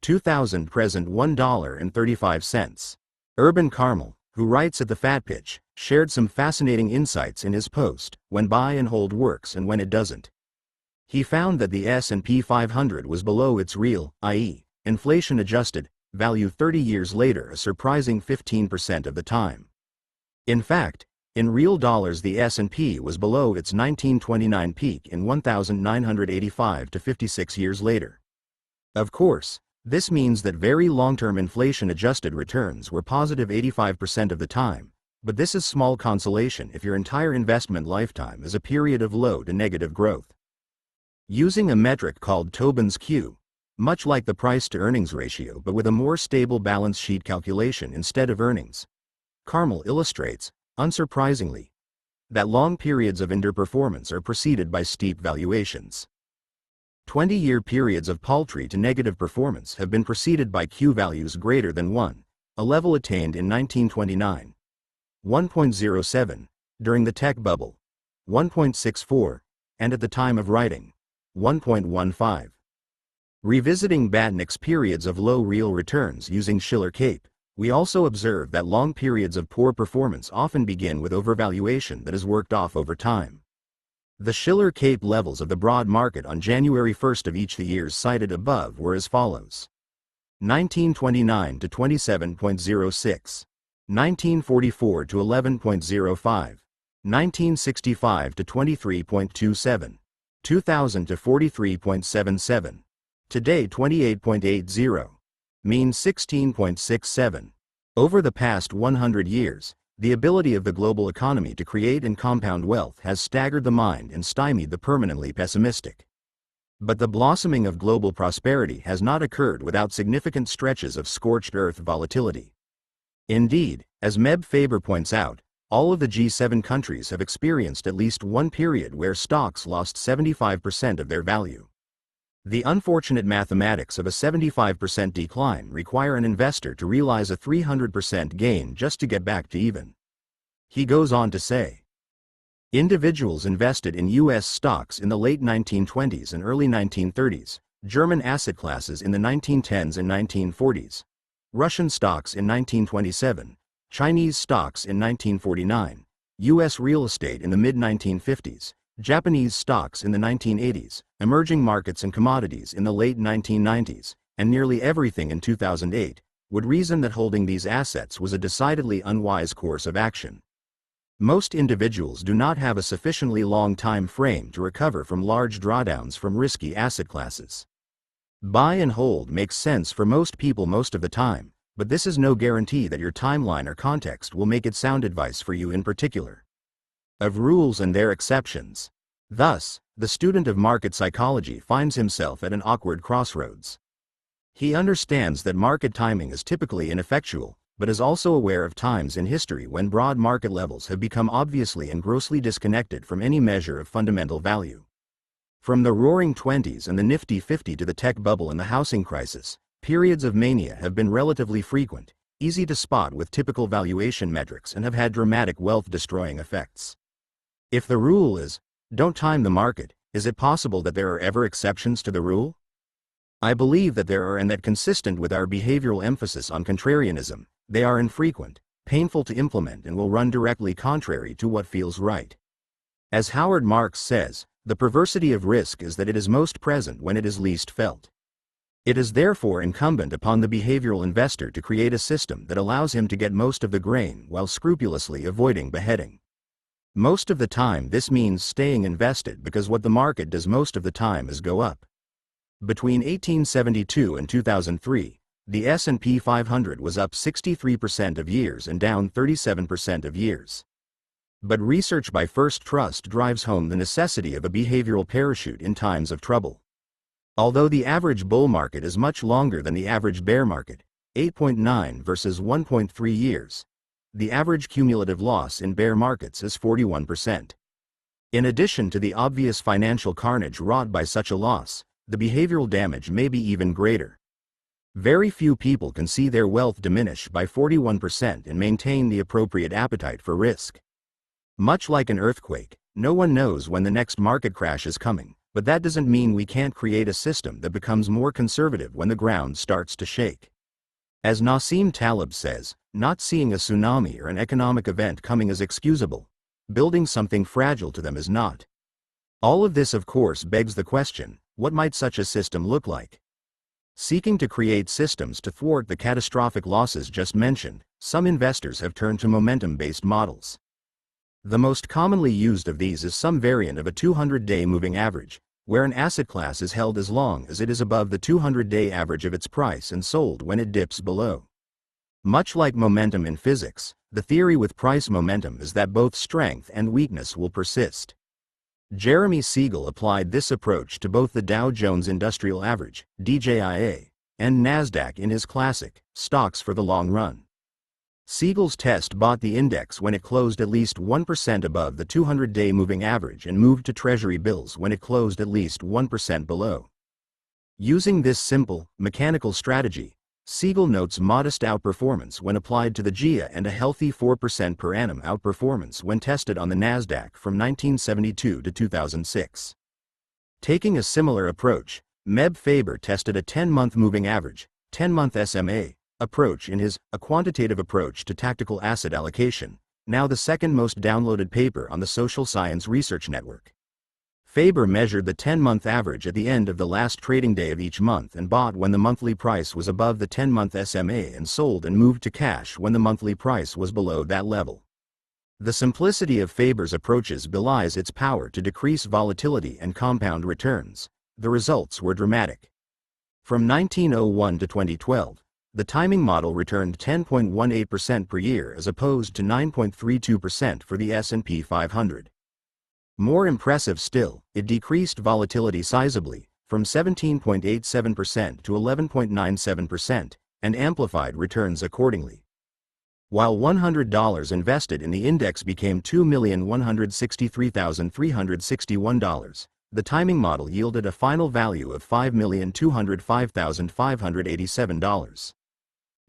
2000 present $1.35. Urban Carmel, who writes at the Fat Pitch, shared some fascinating insights in his post, When Buy and Hold Works and When It Doesn't. He found that the S&P 500 was below its real, i.e., inflation-adjusted, value 30 years later a surprising 15% of the time. In fact, in real dollars the S&P was below its 1929 peak in 1985 to 56 years later. Of course, this means that very long-term inflation-adjusted returns were positive 85% of the time, but this is small consolation if your entire investment lifetime is a period of low to negative growth. Using a metric called Tobin's Q, much like the price-to-earnings ratio but with a more stable balance sheet calculation instead of earnings, Carmel illustrates, unsurprisingly, that long periods of underperformance are preceded by steep valuations. 20-year periods of paltry to negative performance have been preceded by Q values greater than 1, a level attained in 1929, 1.07, during the tech bubble, 1.64, and at the time of writing, 1.15. Revisiting Batnick's periods of low real returns using Shiller-Cape, we also observe that long periods of poor performance often begin with overvaluation that is worked off over time. The Shiller-Cape levels of the broad market on January 1st of each of the years cited above were as follows: 1929 to 27.06, 1944 to 11.05, 1965 to 23.27, 2000 to 43.77, today 28.80, mean 16.67. Over the past 100 years, the ability of the global economy to create and compound wealth has staggered the mind and stymied the permanently pessimistic. But the blossoming of global prosperity has not occurred without significant stretches of scorched earth volatility. Indeed, as Meb Faber points out, all of the G7 countries have experienced at least one period where stocks lost 75% of their value. The unfortunate mathematics of a 75% decline require an investor to realize a 300% gain just to get back to even. He goes on to say, individuals invested in U.S. stocks in the late 1920s and early 1930s, German asset classes in the 1910s and 1940s, Russian stocks in 1927, Chinese stocks in 1949, U.S. real estate in the mid-1950s, Japanese stocks in the 1980s, emerging markets and commodities in the late 1990s, and nearly everything in 2008, would reason that holding these assets was a decidedly unwise course of action. Most individuals do not have a sufficiently long time frame to recover from large drawdowns from risky asset classes. Buy and hold makes sense for most people most of the time, but this is no guarantee that your timeline or context will make it sound advice for you in particular. Of rules and their exceptions. Thus, the student of market psychology finds himself at an awkward crossroads. He understands that market timing is typically ineffectual, but is also aware of times in history when broad market levels have become obviously and grossly disconnected from any measure of fundamental value. From the Roaring Twenties and the Nifty 50 to the tech bubble and the housing crisis, periods of mania have been relatively frequent, easy to spot with typical valuation metrics, and have had dramatic wealth-destroying effects. If the rule is, don't time the market, is it possible that there are ever exceptions to the rule? I believe that there are, and that consistent with our behavioral emphasis on contrarianism, they are infrequent, painful to implement, and will run directly contrary to what feels right. As Howard Marks says, the perversity of risk is that it is most present when it is least felt. It is therefore incumbent upon the behavioral investor to create a system that allows him to get most of the grain while scrupulously avoiding beheading. Most of the time this means staying invested, because what the market does most of the time is go up. Between 1872 and 2003, the S&P 500 was up 63% of years and down 37% of years. But research by First Trust drives home the necessity of a behavioral parachute in times of trouble. Although the average bull market is much longer than the average bear market, 8.9 versus 1.3 years, the average cumulative loss in bear markets is 41%. In addition to the obvious financial carnage wrought by such a loss, the behavioral damage may be even greater. Very few people can see their wealth diminish by 41% and maintain the appropriate appetite for risk. Much like an earthquake, no one knows when the next market crash is coming, But that doesn't mean we can't create a system that becomes more conservative when the ground starts to shake. As Nassim Taleb says, not seeing a tsunami or an economic event coming is excusable. Building something fragile to them is not. All of this, of course, begs the question, what might such a system look like? Seeking to create systems to thwart the catastrophic losses just mentioned, some investors have turned to momentum-based models. The most commonly used of these is some variant of a 200-day moving average, where an asset class is held as long as it is above the 200-day average of its price and sold when it dips below. Much like momentum in physics, the theory with price momentum is that both strength and weakness will persist. Jeremy Siegel applied this approach to both the Dow Jones Industrial Average, DJIA, and NASDAQ in his classic, Stocks for the Long Run. Siegel's test bought the index when it closed at least 1% above the 200-day moving average and moved to Treasury bills when it closed at least 1% below. Using this simple, mechanical strategy, Siegel notes modest outperformance when applied to the GIA and a healthy 4% per annum outperformance when tested on the NASDAQ from 1972 to 2006. Taking a similar approach, Meb Faber tested a 10-month moving average, 10-month SMA, approach in his A Quantitative Approach to Tactical Asset Allocation, now the second most downloaded paper on the Social Science Research Network. Faber measured the 10-month average at the end of the last trading day of each month and bought when the monthly price was above the 10-month SMA and sold and moved to cash when the monthly price was below that level. The simplicity of Faber's approaches belies its power to decrease volatility and compound returns. The results were dramatic. From 1901 to 2012, the timing model returned 10.18% per year as opposed to 9.32% for the S&P 500. More impressive still, it decreased volatility sizably, from 17.87% to 11.97%, and amplified returns accordingly. While $100 invested in the index became $2,163,361, the timing model yielded a final value of $5,205,587.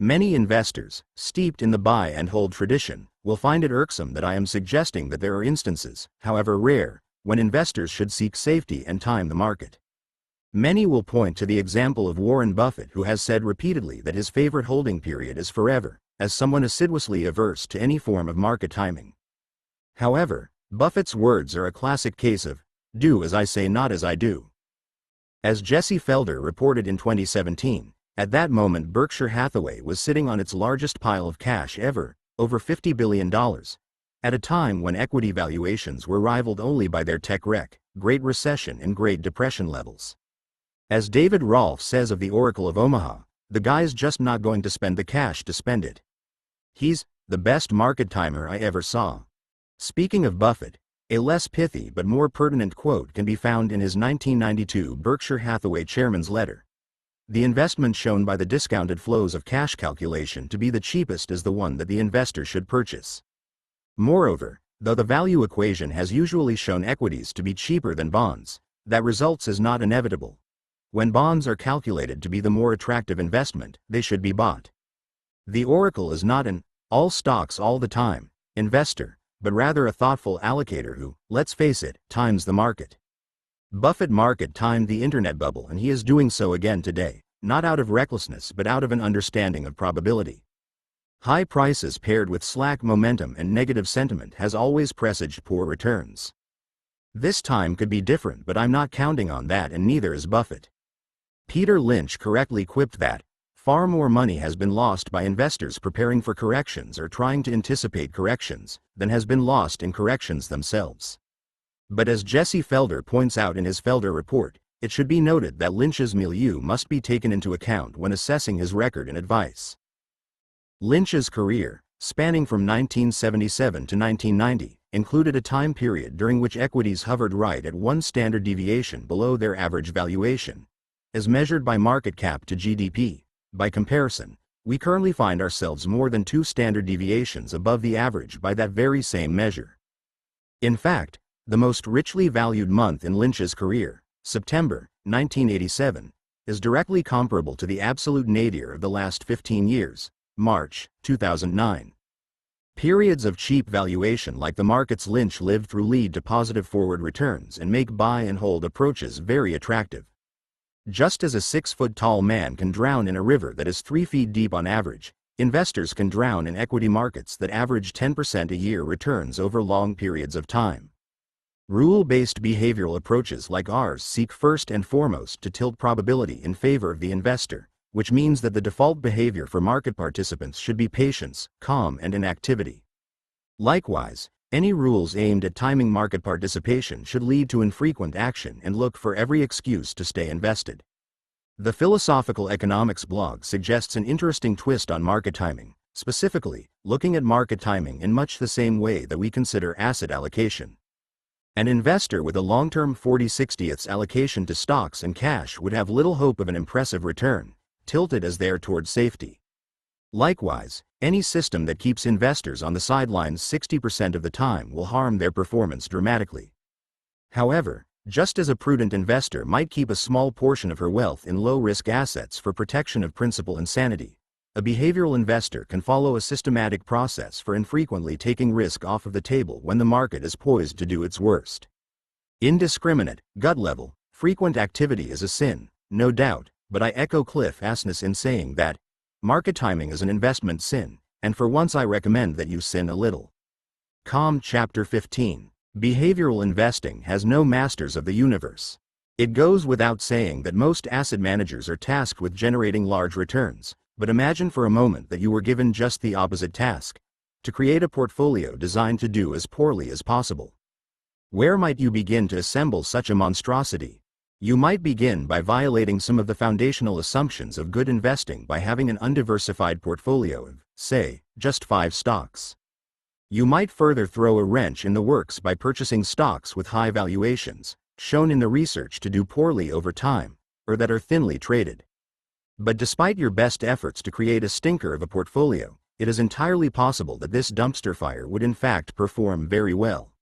Many investors, steeped in the buy and hold tradition, will find it irksome that I am suggesting that there are instances, however rare, when investors should seek safety and time the market. Many will point to the example of Warren Buffett, who has said repeatedly that his favorite holding period is forever, as someone assiduously averse to any form of market timing. However, Buffett's words are a classic case of, do as I say, not as I do. As Jesse Felder reported in 2017, at that moment Berkshire Hathaway was sitting on its largest pile of cash ever, over $50 billion, at a time when equity valuations were rivaled only by their tech wreck, Great Recession and Great Depression levels. As David Rolfe says of the Oracle of Omaha, the guy's just not going to spend the cash to spend it. He's the best market timer I ever saw. Speaking of Buffett, a less pithy but more pertinent quote can be found in his 1992 Berkshire Hathaway chairman's letter. The investment shown by the discounted flows of cash calculation to be the cheapest is the one that the investor should purchase. Moreover, though the value equation has usually shown equities to be cheaper than bonds, that results is not inevitable. When bonds are calculated to be the more attractive investment, they should be bought. The Oracle is not an all stocks all the time investor, but rather a thoughtful allocator who, let's face it, times the market. Buffett market timed the internet bubble, and he is doing so again today, not out of recklessness but out of an understanding of probability. High prices paired with slack momentum and negative sentiment has always presaged poor returns. This time could be different, but I'm not counting on that, and neither is Buffett. Peter Lynch correctly quipped that, far more money has been lost by investors preparing for corrections or trying to anticipate corrections, than has been lost in corrections themselves. But as Jesse Felder points out in his Felder Report, it should be noted that Lynch's milieu must be taken into account when assessing his record and advice. Lynch's career, spanning from 1977 to 1990, included a time period during which equities hovered right at one standard deviation below their average valuation, as measured by market cap to GDP. By comparison, we currently find ourselves more than 2 standard deviations above the average by that very same measure. In fact, the most richly valued month in Lynch's career, September 1987, is directly comparable to the absolute nadir of the last 15 years, March 2009. Periods of cheap valuation like the market's Lynch lived through lead to positive forward returns and make buy and hold approaches very attractive. Just as a 6-foot-tall man can drown in a river that is 3 feet deep on average, investors can drown in equity markets that average 10% a year returns over long periods of time. Rule-based behavioral approaches like ours seek first and foremost to tilt probability in favor of the investor, which means that the default behavior for market participants should be patience, calm, and inactivity. Likewise, any rules aimed at timing market participation should lead to infrequent action and look for every excuse to stay invested. The Philosophical Economics blog suggests an interesting twist on market timing, specifically, looking at market timing in much the same way that we consider asset allocation. An investor with a long-term 40/60ths allocation to stocks and cash would have little hope of an impressive return, tilted as they are towards safety. Likewise, any system that keeps investors on the sidelines 60% of the time will harm their performance dramatically. However, just as a prudent investor might keep a small portion of her wealth in low-risk assets for protection of principal insanity, a behavioral investor can follow a systematic process for infrequently taking risk off of the table when the market is poised to do its worst. Indiscriminate, gut-level, frequent activity is a sin, no doubt, but I echo Cliff Asness in saying that market timing is an investment sin, and for once I recommend that you sin a little. Com. Chapter 15. Behavioral investing has no masters of the universe. It goes without saying that most asset managers are tasked with generating large returns, but imagine for a moment that you were given just the opposite task: to create a portfolio designed to do as poorly as possible. Where might you begin to assemble such a monstrosity? You might begin by violating some of the foundational assumptions of good investing by having an undiversified portfolio of, say, just 5 stocks. You might further throw a wrench in the works by purchasing stocks with high valuations, shown in the research to do poorly over time, or that are thinly traded. But despite your best efforts to create a stinker of a portfolio, it is entirely possible that this dumpster fire would in fact perform very well.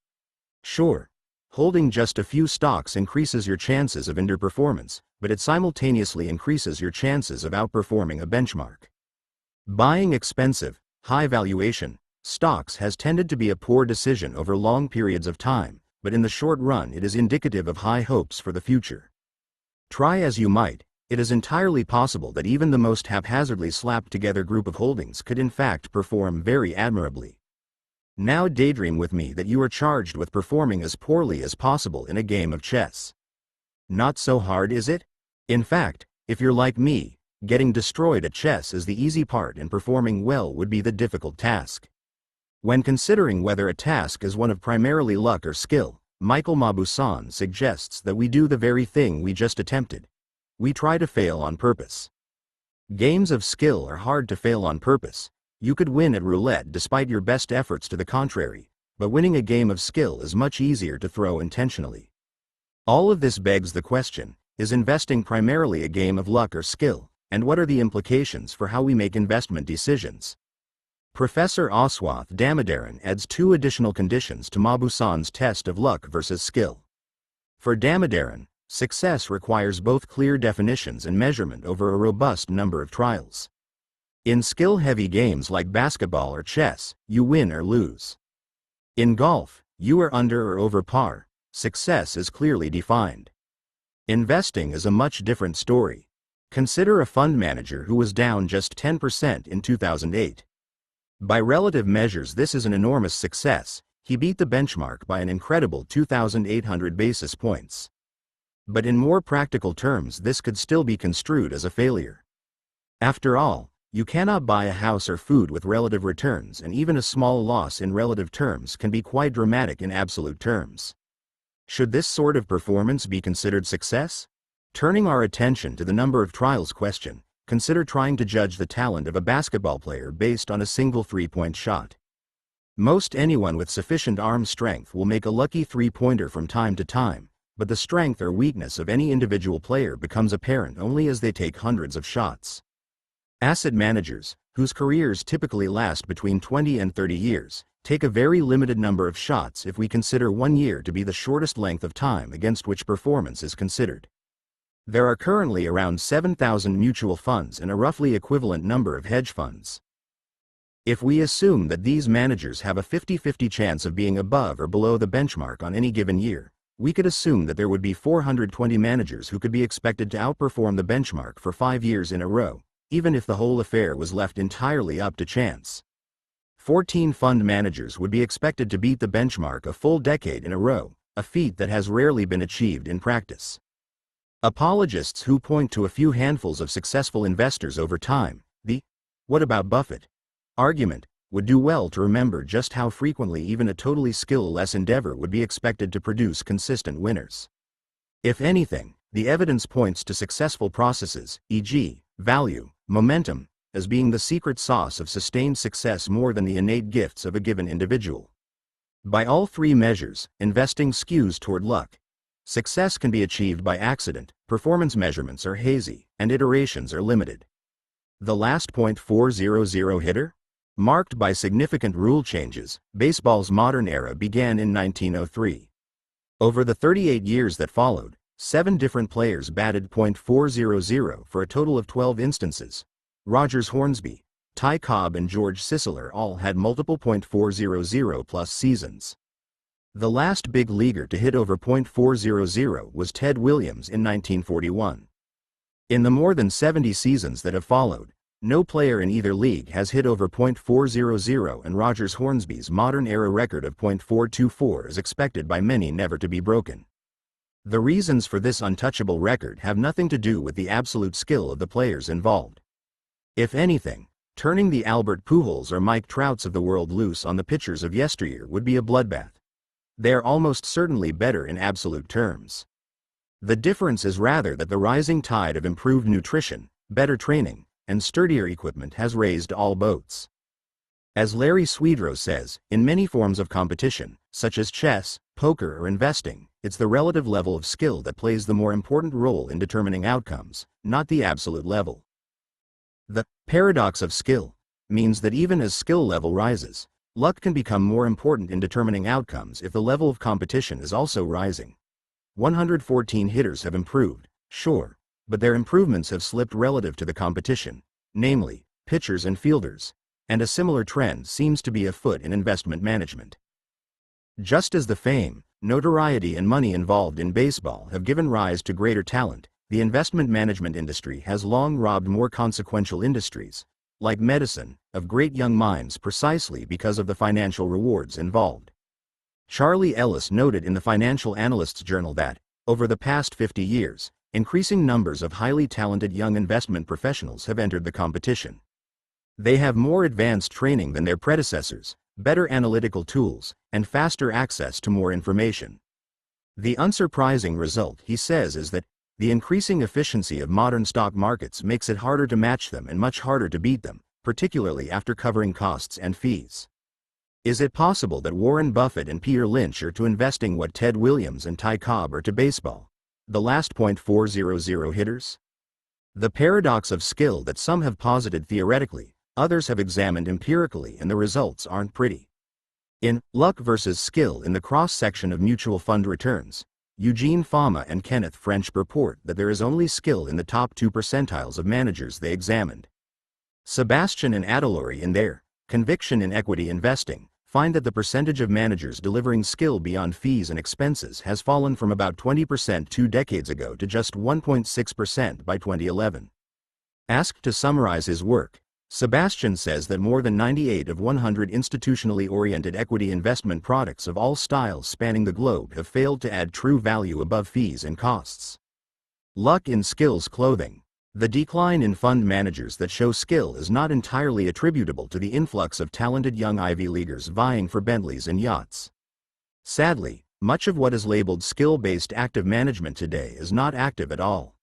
Sure, holding just a few stocks increases your chances of underperformance, but it simultaneously increases your chances of outperforming a benchmark. Buying expensive, high valuation stocks has tended to be a poor decision over long periods of time, but in the short run it is indicative of high hopes for the future. Try as you might, it is entirely possible that even the most haphazardly slapped together group of holdings could in fact perform very admirably. Now daydream with me that you are charged with performing as poorly as possible in a game of chess. Not so hard, is it? In fact, if you're like me, getting destroyed at chess is the easy part and performing well would be the difficult task. When considering whether a task is one of primarily luck or skill, Michael Mauboussin suggests that we do the very thing we just attempted. We try to fail on purpose. Games of skill are hard to fail on purpose. You could win at roulette despite your best efforts to the contrary, but winning a game of skill is much easier to throw intentionally. All of this begs the question, is investing primarily a game of luck or skill, and what are the implications for how we make investment decisions? Professor Aswath Damodaran adds 2 additional conditions to Mauboussin's test of luck versus skill. For Damodaran, success requires both clear definitions and measurement over a robust number of trials. In skill-heavy games like basketball or chess, you win or lose. In golf, you are under or over par. Success is clearly defined. Investing is a much different story. Consider a fund manager who was down just 10% in 2008. By relative measures, this is an enormous success. He beat the benchmark by an incredible 2,800 basis points. But in more practical terms, this could still be construed as a failure. After all, you cannot buy a house or food with relative returns, and even a small loss in relative terms can be quite dramatic in absolute terms. Should this sort of performance be considered success? Turning our attention to the number of trials question, consider trying to judge the talent of a basketball player based on a single 3-point shot. Most anyone with sufficient arm strength will make a lucky 3-pointer from time to time, but the strength or weakness of any individual player becomes apparent only as they take hundreds of shots. Asset managers, whose careers typically last between 20 and 30 years, take a very limited number of shots if we consider 1 year to be the shortest length of time against which performance is considered. There are currently around 7,000 mutual funds and a roughly equivalent number of hedge funds. If we assume that these managers have a 50-50 chance of being above or below the benchmark on any given year, we could assume that there would be 420 managers who could be expected to outperform the benchmark for 5 years in a row, even if the whole affair was left entirely up to chance. 14 fund managers would be expected to beat the benchmark a full decade in a row, a feat that has rarely been achieved in practice. Apologists who point to a few handfuls of successful investors over time, the "what about Buffett?" argument, would do well to remember just how frequently even a totally skill-less endeavor would be expected to produce consistent winners. If anything, the evidence points to successful processes, e.g., value, momentum, as being the secret sauce of sustained success more than the innate gifts of a given individual. By all three measures, investing skews toward luck. Success can be achieved by accident, performance measurements are hazy, and iterations are limited. The last .400 hitter? Marked by significant rule changes, baseball's modern era began in 1903. Over the 38 years that followed, 7 different players batted .400 for a total of 12 instances. Rogers Hornsby, Ty Cobb and George Sisler all had multiple .400 plus seasons. The last big leaguer to hit over .400 was Ted Williams in 1941. In the more than 70 seasons that have followed, no player in either league has hit over .400, and Rogers Hornsby's modern-era record of .424 is expected by many never to be broken. The reasons for this untouchable record have nothing to do with the absolute skill of the players involved. If anything, turning the Albert Pujols or Mike Trouts of the world loose on the pitchers of yesteryear would be a bloodbath. They are almost certainly better in absolute terms. The difference is rather that the rising tide of improved nutrition, better training, and sturdier equipment has raised all boats. As Larry Swedroe says, in many forms of competition, such as chess, poker, or investing, it's the relative level of skill that plays the more important role in determining outcomes, not the absolute level. The paradox of skill means that even as skill level rises, luck can become more important in determining outcomes if the level of competition is also rising. 114 hitters have improved, sure, but their improvements have slipped relative to the competition, namely, pitchers and fielders, and a similar trend seems to be afoot in investment management. Just as the fame, notoriety and money involved in baseball have given rise to greater talent, the investment management industry has long robbed more consequential industries, like medicine, of great young minds precisely because of the financial rewards involved. Charlie Ellis noted in the Financial Analyst's Journal that, over the past 50 years, increasing numbers of highly talented young investment professionals have entered the competition. They have more advanced training than their predecessors, better analytical tools, and faster access to more information. The unsurprising result, he says, is that the increasing efficiency of modern stock markets makes it harder to match them and much harder to beat them, particularly after covering costs and fees. Is it possible that Warren Buffett and Peter Lynch are to investing what Ted Williams and Ty Cobb are to baseball? The last .400 hitters? The paradox of skill that some have posited theoretically, others have examined empirically, and the results aren't pretty. In Luck versus Skill in the Cross-Section of Mutual Fund Returns, Eugene Fama and Kenneth French report that there is only skill in the top 2 percentiles of managers they examined. Sebastian and Adelori, in their Conviction in Equity Investing, find that the percentage of managers delivering skill beyond fees and expenses has fallen from about 20% 2 decades ago to just 1.6% by 2011. Asked to summarize his work, Sebastian says that more than 98 of 100 institutionally oriented equity investment products of all styles spanning the globe have failed to add true value above fees and costs. Luck in skills clothing. The decline in fund managers that show skill is not entirely attributable to the influx of talented young Ivy Leaguers vying for Bentleys and yachts. Sadly, much of what is labeled skill-based active management today is not active at all.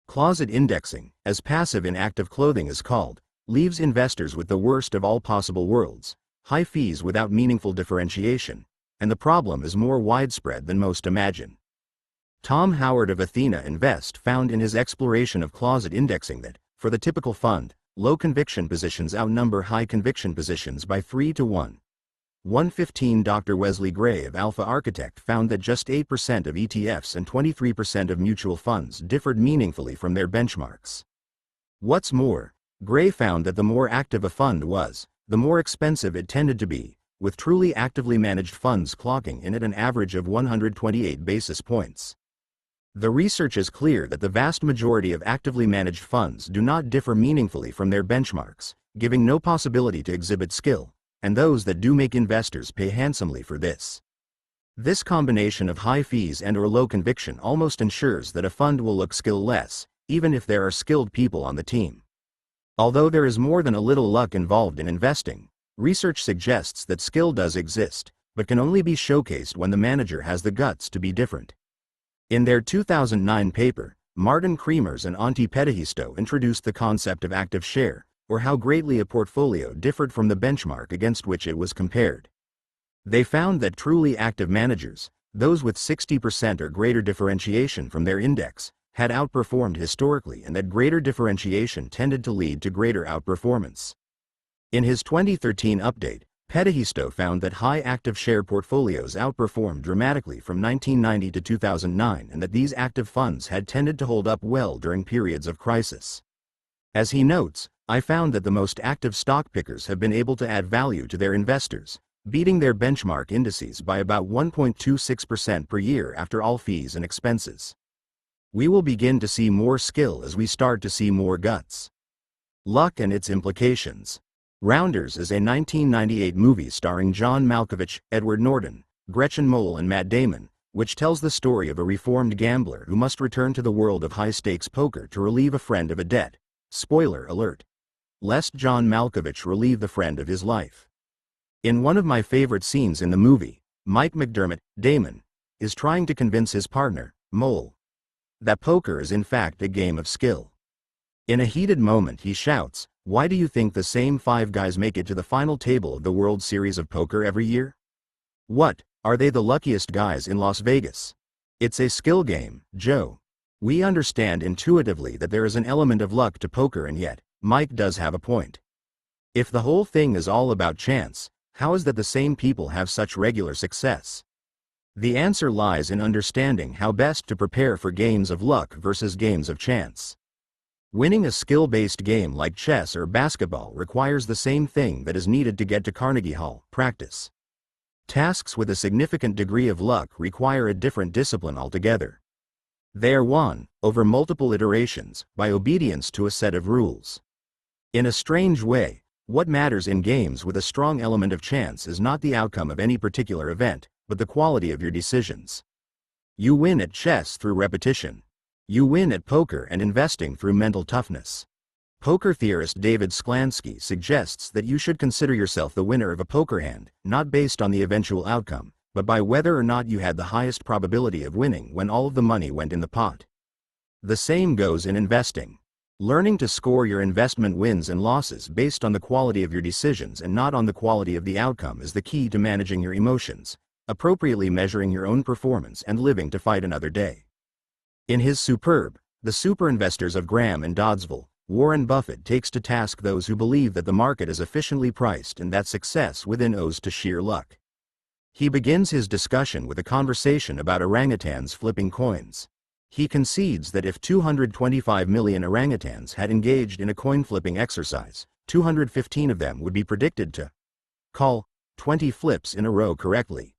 Closet indexing, as passive in active clothing is called, leaves investors with the worst of all possible worlds, high fees without meaningful differentiation, and the problem is more widespread than most imagine. Tom Howard of Athena Invest found in his exploration of closet indexing that, for the typical fund, low conviction positions outnumber high conviction positions by 3 to 1. 115 Dr. Wesley Gray of Alpha Architect found that just 8% of ETFs and 23% of mutual funds differed meaningfully from their benchmarks. What's more, Gray found that the more active a fund was, the more expensive it tended to be, with truly actively managed funds clocking in at an average of 128 basis points. The research is clear that the vast majority of actively managed funds do not differ meaningfully from their benchmarks, giving no possibility to exhibit skill, and those that do make investors pay handsomely for this. This combination of high fees and/or low conviction almost ensures that a fund will look skill-less, even if there are skilled people on the team. Although there is more than a little luck involved in investing, research suggests that skill does exist, but can only be showcased when the manager has the guts to be different. In their 2009 paper, Martin Kremers and Antti Petahisto introduced the concept of active share, or how greatly a portfolio differed from the benchmark against which it was compared. They found that truly active managers, those with 60% or greater differentiation from their index, had outperformed historically, and that greater differentiation tended to lead to greater outperformance. In his 2013 update, Petahisto found that high active share portfolios outperformed dramatically from 1990 to 2009, and that these active funds had tended to hold up well during periods of crisis. As he notes, I found that the most active stock pickers have been able to add value to their investors, beating their benchmark indices by about 1.26% per year after all fees and expenses. We will begin to see more skill as we start to see more guts. Luck and its implications. Rounders is a 1998 movie starring John Malkovich, Edward Norton, Gretchen Mol and Matt Damon, which tells the story of a reformed gambler who must return to the world of high-stakes poker to relieve a friend of a debt. Spoiler alert. Lest John Malkovich relieve the friend of his life. In one of my favorite scenes in the movie, Mike McDermott, Damon, is trying to convince his partner, Mole, that poker is in fact a game of skill. In a heated moment he shouts, "Why do you think the same 5 guys make it to the final table of the World Series of Poker every year? What, are they the luckiest guys in Las Vegas? It's a skill game, Joe. We understand intuitively that there is an element of luck to poker, and yet, Mike does have a point. If the whole thing is all about chance, how is that the same people have such regular success? The answer lies in understanding how best to prepare for games of luck versus games of chance. Winning a skill-based game like chess or basketball requires the same thing that is needed to get to Carnegie Hall: practice. Tasks with a significant degree of luck require a different discipline altogether. They are won, over multiple iterations, by obedience to a set of rules. In a strange way, what matters in games with a strong element of chance is not the outcome of any particular event, but the quality of your decisions. You win at chess through repetition. You win at poker and investing through mental toughness. Poker theorist David Sklansky suggests that you should consider yourself the winner of a poker hand, not based on the eventual outcome, but by whether or not you had the highest probability of winning when all of the money went in the pot. The same goes in investing. Learning to score your investment wins and losses based on the quality of your decisions and not on the quality of the outcome is the key to managing your emotions, appropriately measuring your own performance, and living to fight another day. In his superb The Super Investors of Graham and Doddsville, Warren Buffett takes to task those who believe that the market is efficiently priced and that success within owes to sheer luck. He begins his discussion with a conversation about orangutans flipping coins. He concedes that if 225 million orangutans had engaged in a coin-flipping exercise, 215 of them would be predicted to call 20 flips in a row correctly.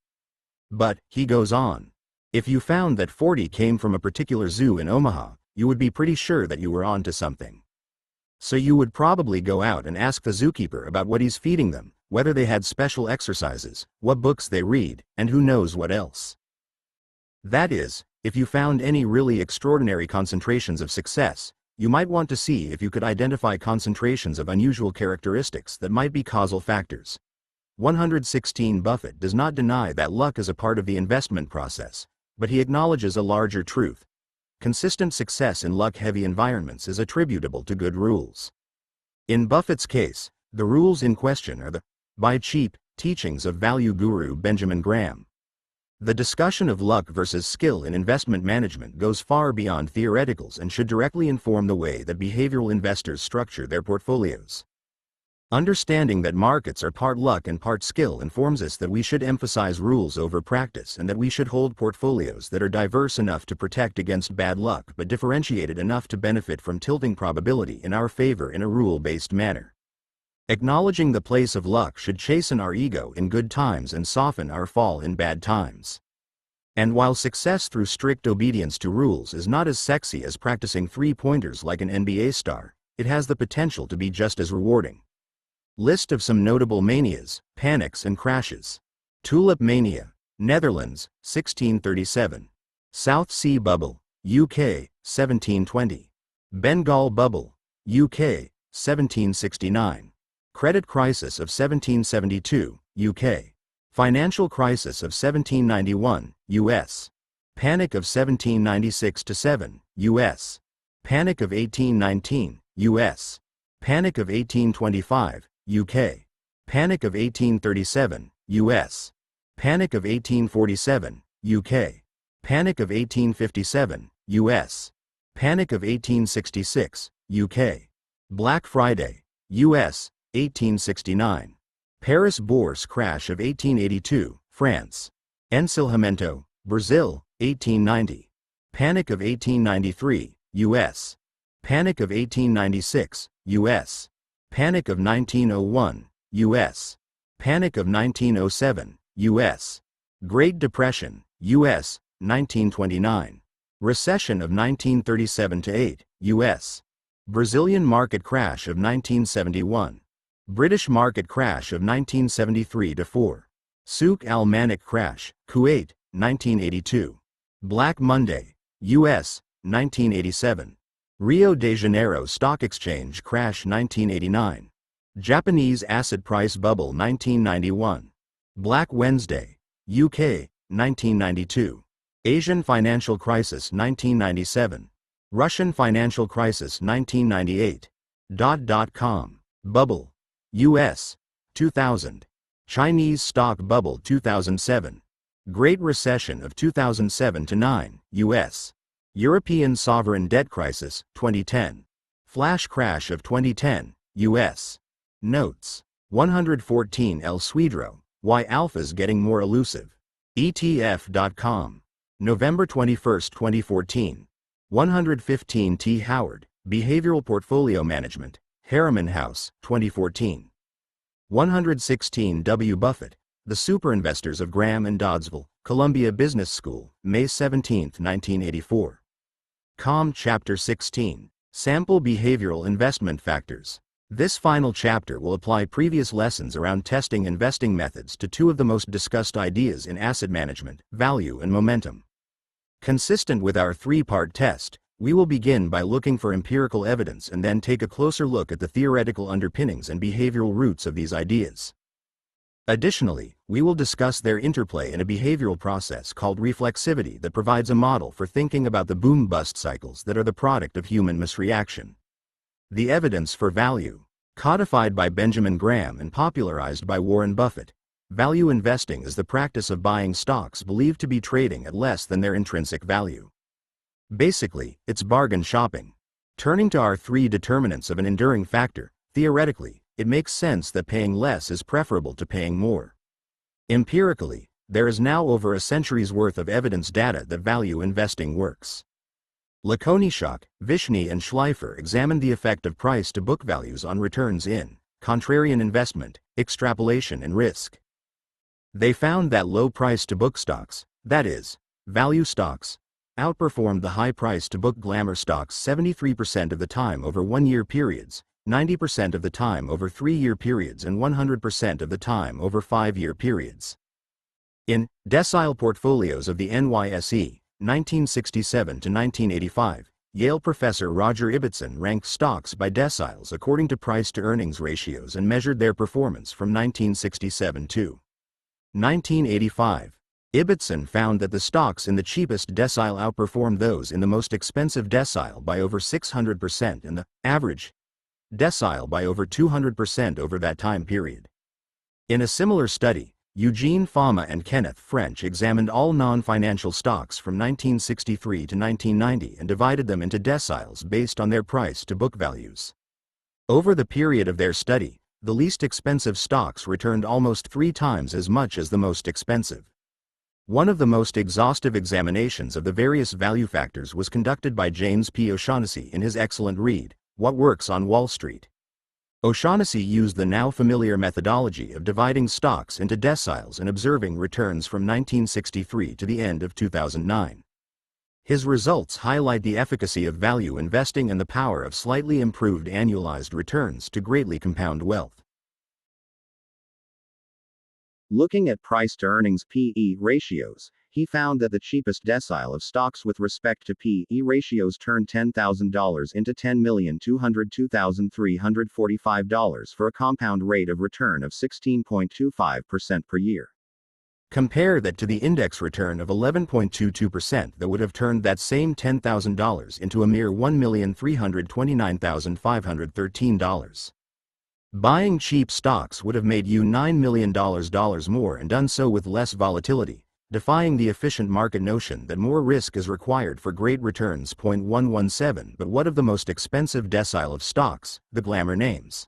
But, he goes on, if you found that 40 came from a particular zoo in Omaha, you would be pretty sure that you were on to something. So you would probably go out and ask the zookeeper about what he's feeding them, whether they had special exercises, what books they read, and who knows what else. That is, if you found any really extraordinary concentrations of success, you might want to see if you could identify concentrations of unusual characteristics that might be causal factors. 116 Buffett does not deny that luck is a part of the investment process, but he acknowledges a larger truth. Consistent success in luck-heavy environments is attributable to good rules. In Buffett's case, the rules in question are the buy cheap teachings of value guru Benjamin Graham. The discussion of luck versus skill in investment management goes far beyond theoreticals and should directly inform the way that behavioral investors structure their portfolios. Understanding that markets are part luck and part skill informs us that we should emphasize rules over practice and that we should hold portfolios that are diverse enough to protect against bad luck but differentiated enough to benefit from tilting probability in our favor in a rule-based manner. Acknowledging the place of luck should chasten our ego in good times and soften our fall in bad times. And while success through strict obedience to rules is not as sexy as practicing three-pointers like an NBA star, it has the potential to be just as rewarding. List of some notable manias, panics and crashes. Tulip Mania, Netherlands, 1637. South Sea Bubble, UK, 1720. Bengal Bubble, UK, 1769. Credit Crisis of 1772, UK. Financial Crisis of 1791, US. Panic of 1796-7, US. Panic of 1819, US. Panic of 1825, UK. Panic of 1837, US. Panic of 1847, UK. Panic of 1857, US. Panic of 1866, UK. Black Friday, US, 1869. Paris Bourse Crash of 1882, France. Ensilhamento, Brazil, 1890. Panic of 1893, US. Panic of 1896, US. Panic of 1901, US. Panic of 1907, US. Great Depression, US, 1929. Recession of 1937-8, US. Brazilian market crash of 1971. British market crash of 1973-4. Souk al-Manik crash, Kuwait, 1982. Black Monday, US, 1987. Rio de Janeiro Stock Exchange crash 1989. Japanese asset price bubble 1991. Black Wednesday, UK, 1992. Asian financial crisis 1997. Russian financial crisis 1998. .com. Bubble. US. 2000. Chinese stock bubble 2007. Great Recession of 2007-9, US. European sovereign debt crisis, 2010. Flash crash of 2010, US. Notes. 114 El Suidro, Why Alpha's Getting More Elusive. ETF.com. November 21, 2014. 115 T. Howard, Behavioral Portfolio Management, Harriman House, 2014. 116 W. Buffett, The Superinvestors of Graham and Doddsville, Columbia Business School, May 17, 1984. Chapter 16. Sample Behavioral Investment Factors. This final chapter will apply previous lessons around testing investing methods to two of the most discussed ideas in asset management, value and momentum. Consistent with our three-part test, we will begin by looking for empirical evidence and then take a closer look at the theoretical underpinnings and behavioral roots of these ideas. Additionally, we will discuss their interplay in a behavioral process called reflexivity that provides a model for thinking about the boom-bust cycles that are the product of human misreaction. The evidence for value. Codified by Benjamin Graham and popularized by Warren Buffett. Value investing is the practice of buying stocks believed to be trading at less than their intrinsic value. Basically, it's bargain shopping. Turning to our three determinants of an enduring factor, theoretically, it makes sense that paying less is preferable to paying more. Empirically, there is now over a century's worth of evidence data that value investing works. Lakonishok, Vishny and Schleifer examined the effect of price-to-book values on returns in contrarian investment, extrapolation and risk. They found that low price-to-book stocks, that is, value stocks, outperformed the high price-to-book glamour stocks 73% of the time over one-year periods, 90% of the time over three-year periods and 100% of the time over five-year periods. In Decile Portfolios of the NYSE, 1967 to 1985, Yale professor Roger Ibbotson ranked stocks by deciles according to price-to-earnings ratios and measured their performance from 1967 to 1985. Ibbotson found that the stocks in the cheapest decile outperformed those in the most expensive decile by over 600% and the average decile by over 200% over that time period. In a similar study, Eugene Fama and Kenneth French examined all non-financial stocks from 1963 to 1990 and divided them into deciles based on their price-to-book values. Over the period of their study, the least expensive stocks returned almost 3 times as much as the most expensive. One of the most exhaustive examinations of the various value factors was conducted by James P. O'Shaughnessy in his excellent read, What Works on Wall Street. O'Shaughnessy used the now familiar methodology of dividing stocks into deciles and observing returns from 1963 to the end of 2009. His results highlight the efficacy of value investing and the power of slightly improved annualized returns to greatly compound wealth. Looking at price-to-earnings (PE) ratios, he found that the cheapest decile of stocks with respect to PE ratios turned $10,000 into $10,202,345 for a compound rate of return of 16.25% per year. Compare that to the index return of 11.22% that would have turned that same $10,000 into a mere $1,329,513. Buying cheap stocks would have made you $9 million more and done so with less volatility, defying the efficient market notion that more risk is required for great returns. 117 But what of the most expensive decile of stocks, the glamour names?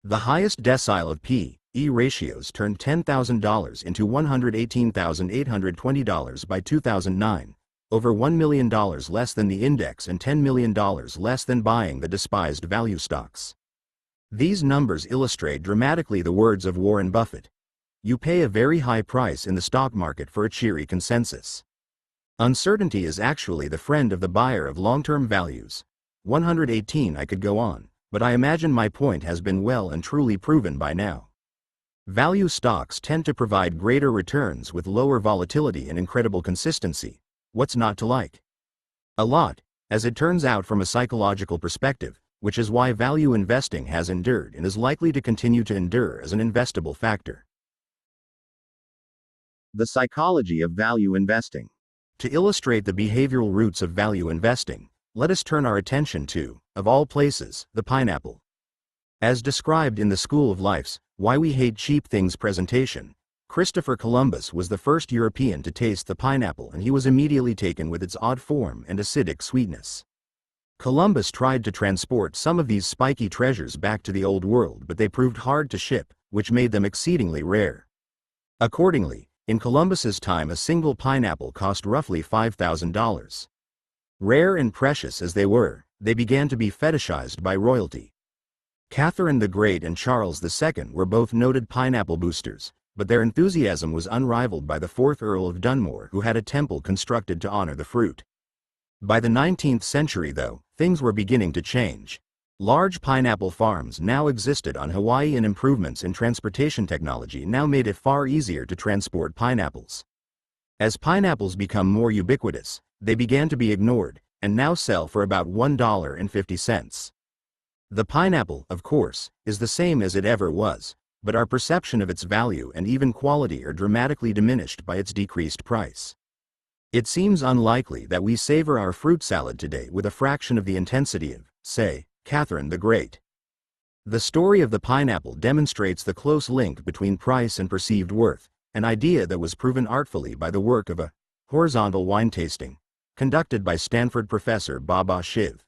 The highest decile of P/E ratios turned $10,000 into $118,820 by 2009, over $1 million less than the index and $10 million less than buying the despised value stocks. These numbers illustrate dramatically the words of Warren Buffett. You pay a very high price in the stock market for a cheery consensus. Uncertainty is actually the friend of the buyer of long-term values. 118 I could go on, but I imagine my point has been well and truly proven by now. Value stocks tend to provide greater returns with lower volatility and incredible consistency. What's not to like? A lot, as it turns out from a psychological perspective, which is why value investing has endured and is likely to continue to endure as an investable factor. The psychology of value investing. To illustrate the behavioral roots of value investing, let us turn our attention to, of all places, the pineapple. As described in the School of Life's Why We Hate Cheap Things presentation, Christopher Columbus was the first European to taste the pineapple, and he was immediately taken with its odd form and acidic sweetness. Columbus tried to transport some of these spiky treasures back to the Old World, but they proved hard to ship, which made them exceedingly rare. Accordingly, in Columbus's time a single pineapple cost roughly $5,000. Rare and precious as they were, they began to be fetishized by royalty. Catherine the Great and Charles II were both noted pineapple boosters, but their enthusiasm was unrivaled by the 4th Earl of Dunmore, who had a temple constructed to honor the fruit. By the 19th century, though, things were beginning to change. Large pineapple farms now existed on Hawaii, and improvements in transportation technology now made it far easier to transport pineapples. As pineapples become more ubiquitous, they began to be ignored, and now sell for about $1.50. The pineapple, of course, is the same as it ever was, but our perception of its value and even quality are dramatically diminished by its decreased price. It seems unlikely that we savor our fruit salad today with a fraction of the intensity of, say, Catherine the Great. The story of the pineapple demonstrates the close link between price and perceived worth, an idea that was proven artfully by the work of a horizontal wine tasting conducted by Stanford professor Baba Shiv.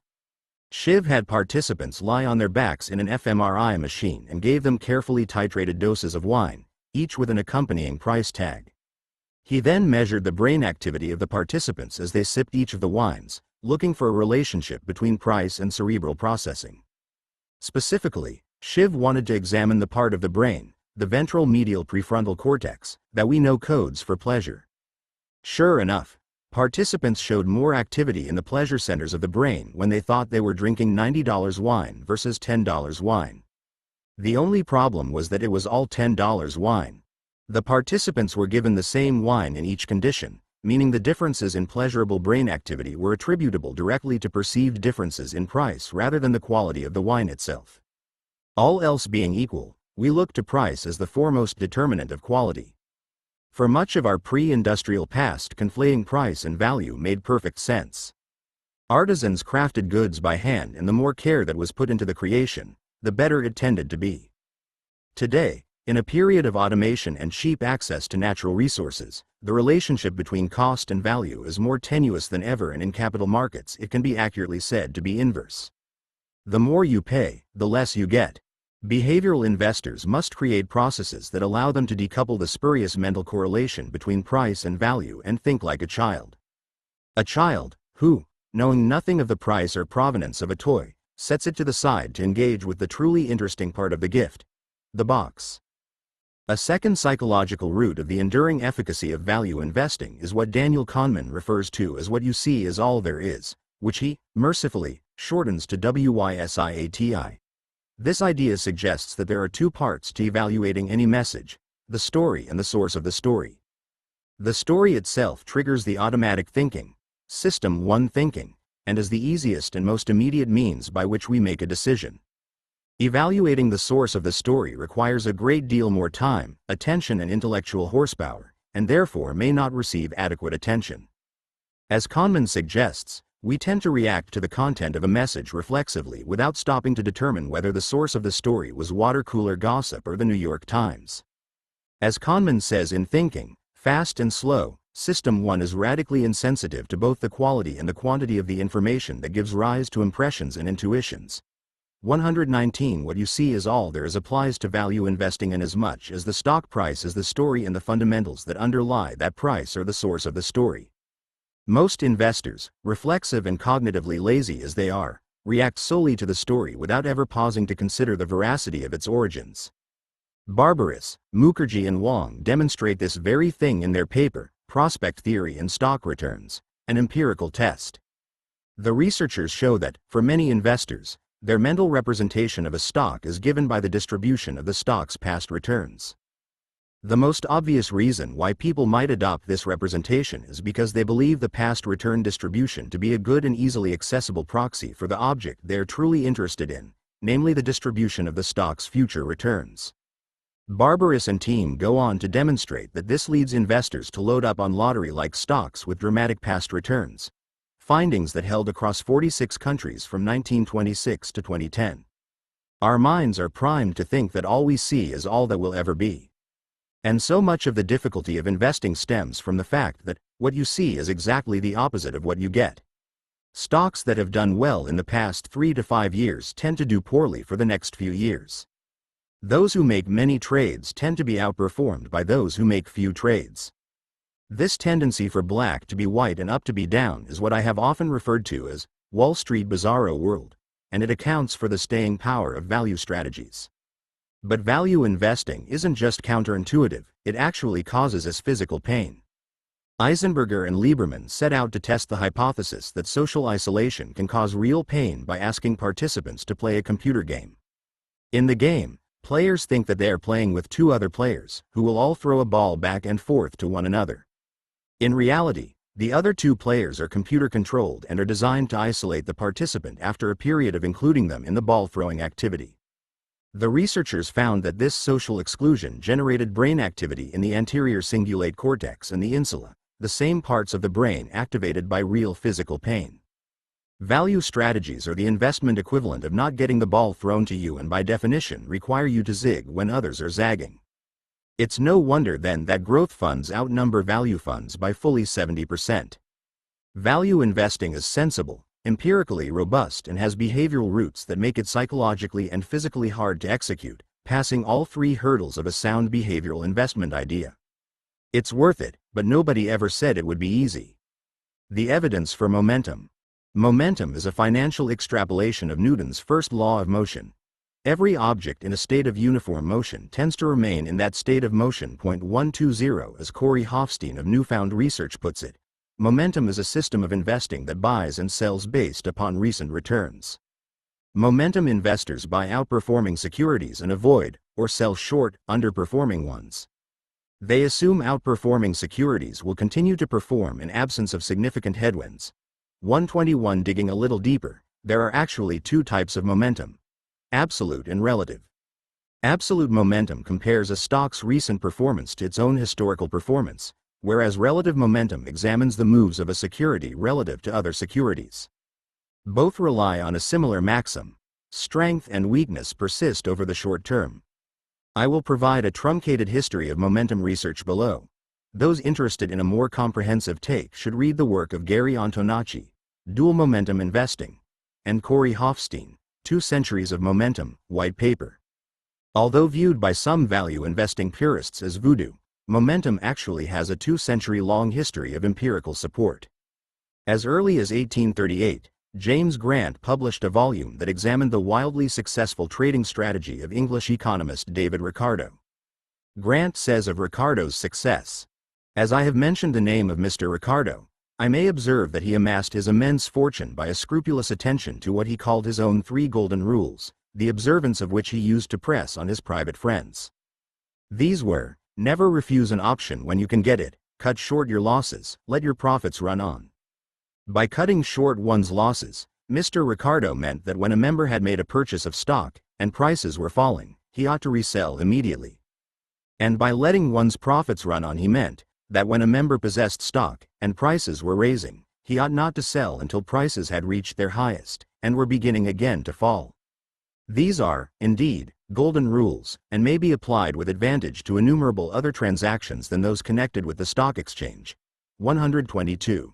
Shiv had participants lie on their backs in an fMRI machine and gave them carefully titrated doses of wine, each with an accompanying price tag. He then measured the brain activity of the participants as they sipped each of the wines, looking for a relationship between price and cerebral processing. Specifically, Shiv wanted to examine the part of the brain, the ventral medial prefrontal cortex, that we know codes for pleasure. Sure enough, participants showed more activity in the pleasure centers of the brain when they thought they were drinking $90 wine versus $10 wine. The only problem was that it was all $10 wine. The participants were given the same wine in each condition, meaning the differences in pleasurable brain activity were attributable directly to perceived differences in price rather than the quality of the wine itself. All else being equal, we look to price as the foremost determinant of quality. For much of our pre-industrial past, conflating price and value made perfect sense. Artisans crafted goods by hand, and the more care that was put into the creation, the better it tended to be. Today, in a period of automation and cheap access to natural resources, the relationship between cost and value is more tenuous than ever, and in capital markets it can be accurately said to be inverse. The more you pay, the less you get. Behavioral investors must create processes that allow them to decouple the spurious mental correlation between price and value and think like a child. A child who, knowing nothing of the price or provenance of a toy, sets it to the side to engage with the truly interesting part of the gift, the box. A second psychological root of the enduring efficacy of value investing is what Daniel Kahneman refers to as what you see is all there is, which he, mercifully, shortens to WYSIATI. This idea suggests that there are two parts to evaluating any message: the story and the source of the story. The story itself triggers the automatic thinking, System 1 thinking, and is the easiest and most immediate means by which we make a decision. Evaluating the source of the story requires a great deal more time, attention, and intellectual horsepower, and therefore may not receive adequate attention. As Kahneman suggests, we tend to react to the content of a message reflexively without stopping to determine whether the source of the story was water cooler gossip or the New York Times. As Kahneman says in Thinking, Fast and Slow, System 1 is radically insensitive to both the quality and the quantity of the information that gives rise to impressions and intuitions. 119 What you see is all there is applies to value investing inasmuch as the stock price is the story and the fundamentals that underlie that price are the source of the story. Most investors, reflexive and cognitively lazy as they are, react solely to the story without ever pausing to consider the veracity of its origins. Barbaras, Mukherjee and Wong demonstrate this very thing in their paper, Prospect Theory and Stock Returns, an empirical test. The researchers show that, for many investors, their mental representation of a stock is given by the distribution of the stock's past returns. The most obvious reason why people might adopt this representation is because they believe the past return distribution to be a good and easily accessible proxy for the object they are truly interested in, namely the distribution of the stock's future returns. Barbaras and team go on to demonstrate that this leads investors to load up on lottery-like stocks with dramatic past returns, findings that held across 46 countries from 1926 to 2010. Our minds are primed to think that all we see is all that will ever be. And so much of the difficulty of investing stems from the fact that what you see is exactly the opposite of what you get. Stocks that have done well in the past 3 to 5 years tend to do poorly for the next few years. Those who make many trades tend to be outperformed by those who make few trades. This tendency for black to be white and up to be down is what I have often referred to as Wall Street bizarro world, and it accounts for the staying power of value strategies. But value investing isn't just counterintuitive, it actually causes us physical pain. Eisenberger and Lieberman set out to test the hypothesis that social isolation can cause real pain by asking participants to play a computer game. In the game, players think that they are playing with two other players, who will all throw a ball back and forth to one another. In reality, the other two players are computer-controlled and are designed to isolate the participant after a period of including them in the ball-throwing activity. The researchers found that this social exclusion generated brain activity in the anterior cingulate cortex and the insula, the same parts of the brain activated by real physical pain. Value strategies are the investment equivalent of not getting the ball thrown to you and by definition require you to zig when others are zagging. It's no wonder then that growth funds outnumber value funds by fully 70%. Value investing is sensible, empirically robust, and has behavioral roots that make it psychologically and physically hard to execute, passing all three hurdles of a sound behavioral investment idea. It's worth it, but nobody ever said it would be easy. The evidence for momentum. Momentum is a financial extrapolation of Newton's first law of motion. Every object in a state of uniform motion tends to remain in that state of motion. 120 As Corey Hofstein of Newfound Research puts it, momentum is a system of investing that buys and sells based upon recent returns. Momentum investors buy outperforming securities and avoid, or sell short, underperforming ones. They assume outperforming securities will continue to perform in absence of significant headwinds. 121 Digging a little deeper, there are actually two types of momentum: absolute and relative. Absolute momentum compares a stock's recent performance to its own historical performance, whereas relative momentum examines the moves of a security relative to other securities. Both rely on a similar maxim: strength and weakness persist over the short term. I will provide a truncated history of momentum research below. Those interested in a more comprehensive take should read the work of Gary Antonacci, Dual Momentum Investing, and Corey Hofstein, 2 Centuries of Momentum, White Paper. Although viewed by some value investing purists as voodoo, momentum actually has a 2-century-long history of empirical support. As early as 1838, James Grant published a volume that examined the wildly successful trading strategy of English economist David Ricardo. Grant says of Ricardo's success, "As I have mentioned the name of Mr. Ricardo, I may observe that he amassed his immense fortune by a scrupulous attention to what he called his own 3 golden rules, the observance of which he used to press on his private friends. These were, never refuse an option when you can get it, cut short your losses, let your profits run on." By cutting short one's losses, Mr. Ricardo meant that when a member had made a purchase of stock, and prices were falling, he ought to resell immediately. And by letting one's profits run on he meant that when a member possessed stock, and prices were raising, he ought not to sell until prices had reached their highest, and were beginning again to fall. These are, indeed, golden rules, and may be applied with advantage to innumerable other transactions than those connected with the stock exchange. 122.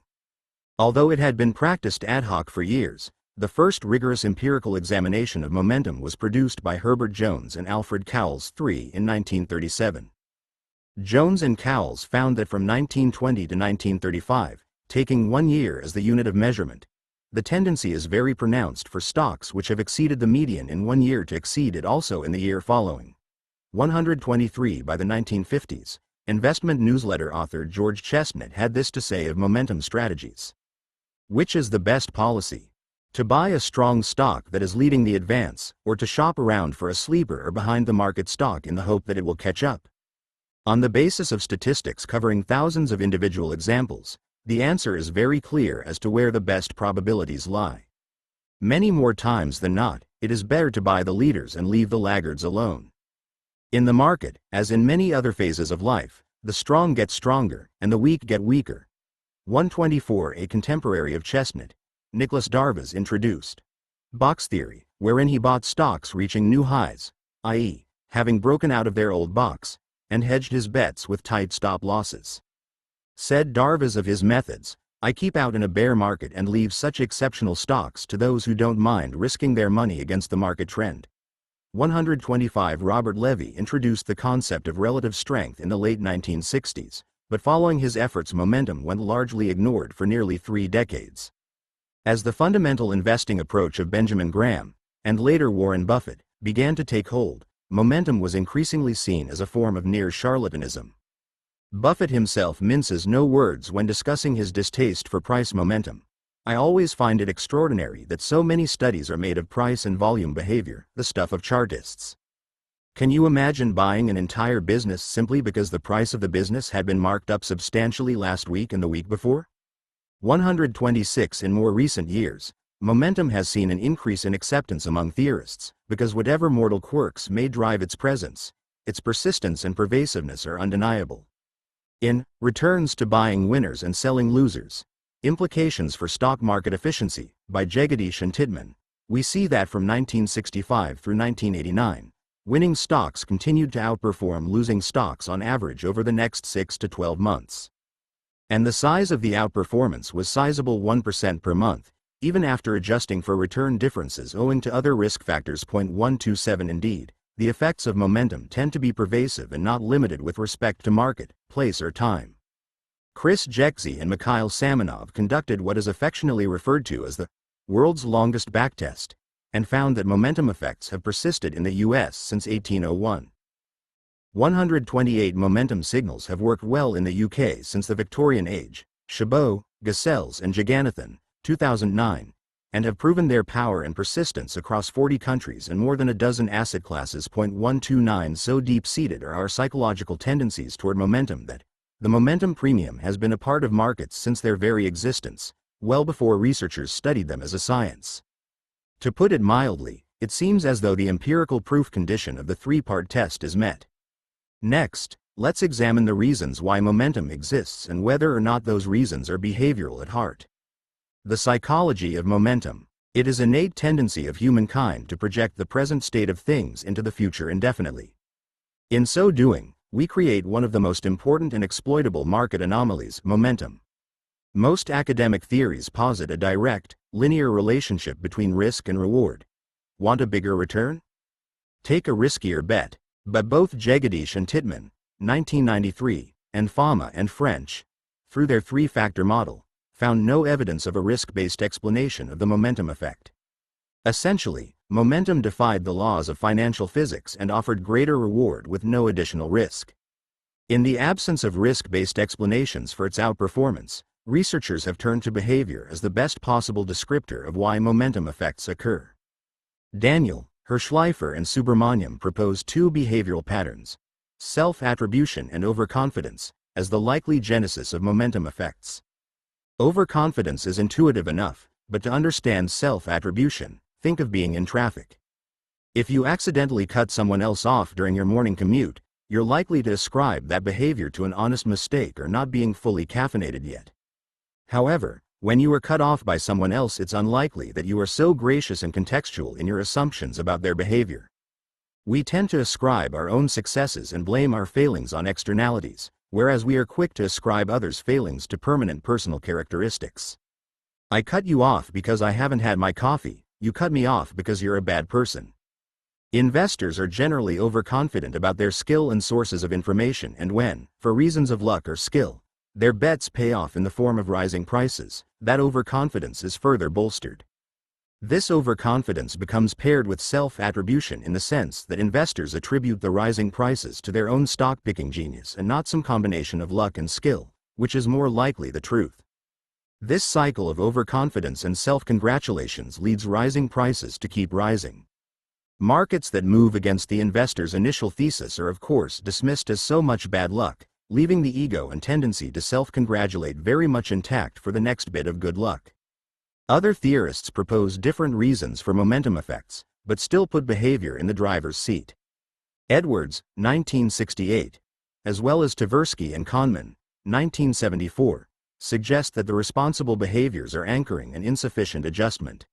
Although it had been practiced ad hoc for years, the first rigorous empirical examination of momentum was produced by Herbert Jones and Alfred Cowles III in 1937. Jones and Cowles found that from 1920 to 1935, taking 1 year as the unit of measurement, the tendency is very pronounced for stocks which have exceeded the median in 1 year to exceed it also in the year following. 123. By the 1950s, investment newsletter author George Chestnut had this to say of momentum strategies. Which is the best policy? To buy a strong stock that is leading the advance, or to shop around for a sleeper or behind the market stock in the hope that it will catch up? On the basis of statistics covering thousands of individual examples, the answer is very clear as to where the best probabilities lie. Many more times than not, it is better to buy the leaders and leave the laggards alone. In the market, as in many other phases of life, the strong get stronger, and the weak get weaker. 124. A contemporary of Chestnut, Nicholas Darvas, introduced box theory, wherein he bought stocks reaching new highs, i.e., having broken out of their old box, and hedged his bets with tight stop losses. Said Darvas of his methods, "I keep out in a bear market and leave such exceptional stocks to those who don't mind risking their money against the market trend." 125. Robert Levy introduced the concept of relative strength in the late 1960s, but following his efforts momentum went largely ignored for nearly 3 decades. As the fundamental investing approach of Benjamin Graham, and later Warren Buffett, began to take hold, momentum was increasingly seen as a form of near charlatanism. Buffett himself minces no words when discussing his distaste for price momentum. "I always find it extraordinary that so many studies are made of price and volume behavior, the stuff of chartists. Can you imagine buying an entire business simply because the price of the business had been marked up substantially last week and the week before?" 126. In more recent years, momentum has seen an increase in acceptance among theorists, because whatever mortal quirks may drive its presence, its persistence and pervasiveness are undeniable. In Returns to Buying Winners and Selling Losers, Implications for Stock Market Efficiency, by Jagadish and Tidman, we see that from 1965 through 1989, winning stocks continued to outperform losing stocks on average over the next 6 to 12 months. And the size of the outperformance was sizable, 1% per month, even after adjusting for return differences owing to other risk factors. 127. Indeed, the effects of momentum tend to be pervasive and not limited with respect to market, place or time. Chris Jexy and Mikhail Samonov conducted what is affectionately referred to as the world's longest backtest, and found that momentum effects have persisted in the U.S. since 1801. 128. Momentum signals have worked well in the UK since the Victorian Age, Chabot, Gassells and Jagannathan, 2009, and have proven their power and persistence across 40 countries and more than a dozen asset classes. 129. So deep-seated are our psychological tendencies toward momentum that the momentum premium has been a part of markets since their very existence, well before researchers studied them as a science. To put it mildly, it seems as though the empirical proof condition of the 3-part test is met. Next, let's examine the reasons why momentum exists and whether or not those reasons are behavioral at heart. The psychology of momentum. It is an innate tendency of humankind to project the present state of things into the future indefinitely. In so doing, we create one of the most important and exploitable market anomalies, momentum. Most academic theories posit a direct, linear relationship between risk and reward. Want a bigger return? Take a riskier bet. But both Jagadish and Tidman, 1993, and Fama and French, through their 3-factor model, found no evidence of a risk-based explanation of the momentum effect. Essentially, momentum defied the laws of financial physics and offered greater reward with no additional risk. In the absence of risk-based explanations for its outperformance, researchers have turned to behavior as the best possible descriptor of why momentum effects occur. Daniel, Hirschleifer and Subramaniam propose two behavioral patterns, self-attribution and overconfidence, as the likely genesis of momentum effects. Overconfidence is intuitive enough, but to understand self-attribution, think of being in traffic. If you accidentally cut someone else off during your morning commute, you're likely to ascribe that behavior to an honest mistake or not being fully caffeinated yet. However, when you are cut off by someone else, it's unlikely that you are so gracious and contextual in your assumptions about their behavior. We tend to ascribe our own successes and blame our failings on externalities, whereas we are quick to ascribe others' failings to permanent personal characteristics. I cut you off because I haven't had my coffee, you cut me off because you're a bad person. Investors are generally overconfident about their skill and sources of information, and when, for reasons of luck or skill, their bets pay off in the form of rising prices, that overconfidence is further bolstered. This overconfidence becomes paired with self-attribution in the sense that investors attribute the rising prices to their own stock-picking genius and not some combination of luck and skill, which is more likely the truth. This cycle of overconfidence and self-congratulations leads rising prices to keep rising. Markets that move against the investor's initial thesis are of course dismissed as so much bad luck, leaving the ego and tendency to self-congratulate very much intact for the next bit of good luck. Other theorists propose different reasons for momentum effects, but still put behavior in the driver's seat. Edwards, 1968, as well as Tversky and Kahneman, 1974, suggest that the responsible behaviors are anchoring and insufficient adjustment.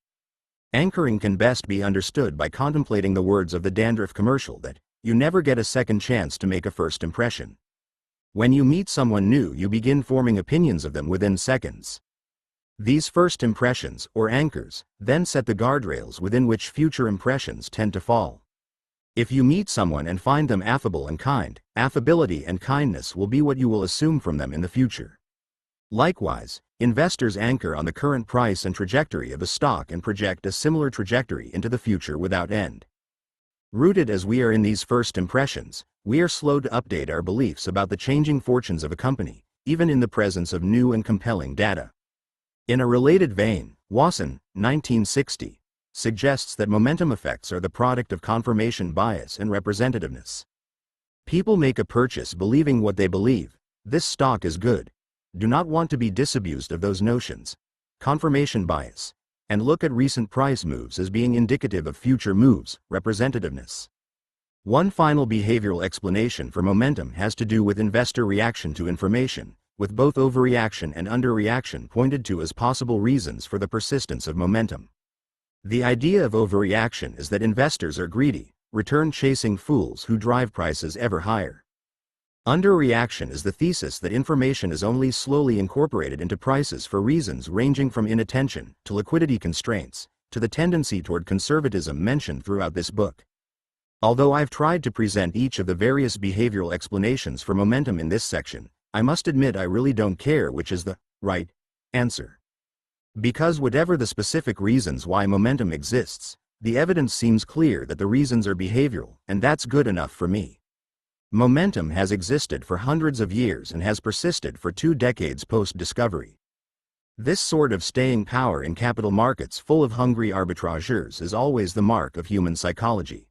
Anchoring can best be understood by contemplating the words of the dandruff commercial that, "You never get a second chance to make a first impression." When you meet someone new, you begin forming opinions of them within seconds. These first impressions, or anchors, then set the guardrails within which future impressions tend to fall. If you meet someone and find them affable and kind, affability and kindness will be what you will assume from them in the future. Likewise, investors anchor on the current price and trajectory of a stock and project a similar trajectory into the future without end. Rooted as we are in these first impressions, we are slow to update our beliefs about the changing fortunes of a company, even in the presence of new and compelling data. In a related vein, Wasson, 1960, suggests that momentum effects are the product of confirmation bias and representativeness. People make a purchase believing what they believe: this stock is good. Do not want to be disabused of those notions, confirmation bias, and look at recent price moves as being indicative of future moves, representativeness. One final behavioral explanation for momentum has to do with investor reaction to information, with both overreaction and underreaction pointed to as possible reasons for the persistence of momentum. The idea of overreaction is that investors are greedy, return-chasing fools who drive prices ever higher. Underreaction is the thesis that information is only slowly incorporated into prices for reasons ranging from inattention to liquidity constraints, to the tendency toward conservatism mentioned throughout this book. Although I've tried to present each of the various behavioral explanations for momentum in this section, I must admit I really don't care which is the right answer. Because whatever the specific reasons why momentum exists, the evidence seems clear that the reasons are behavioral, and that's good enough for me. Momentum has existed for hundreds of years and has persisted for 2 decades post-discovery. This sort of staying power in capital markets full of hungry arbitrageurs is always the mark of human psychology.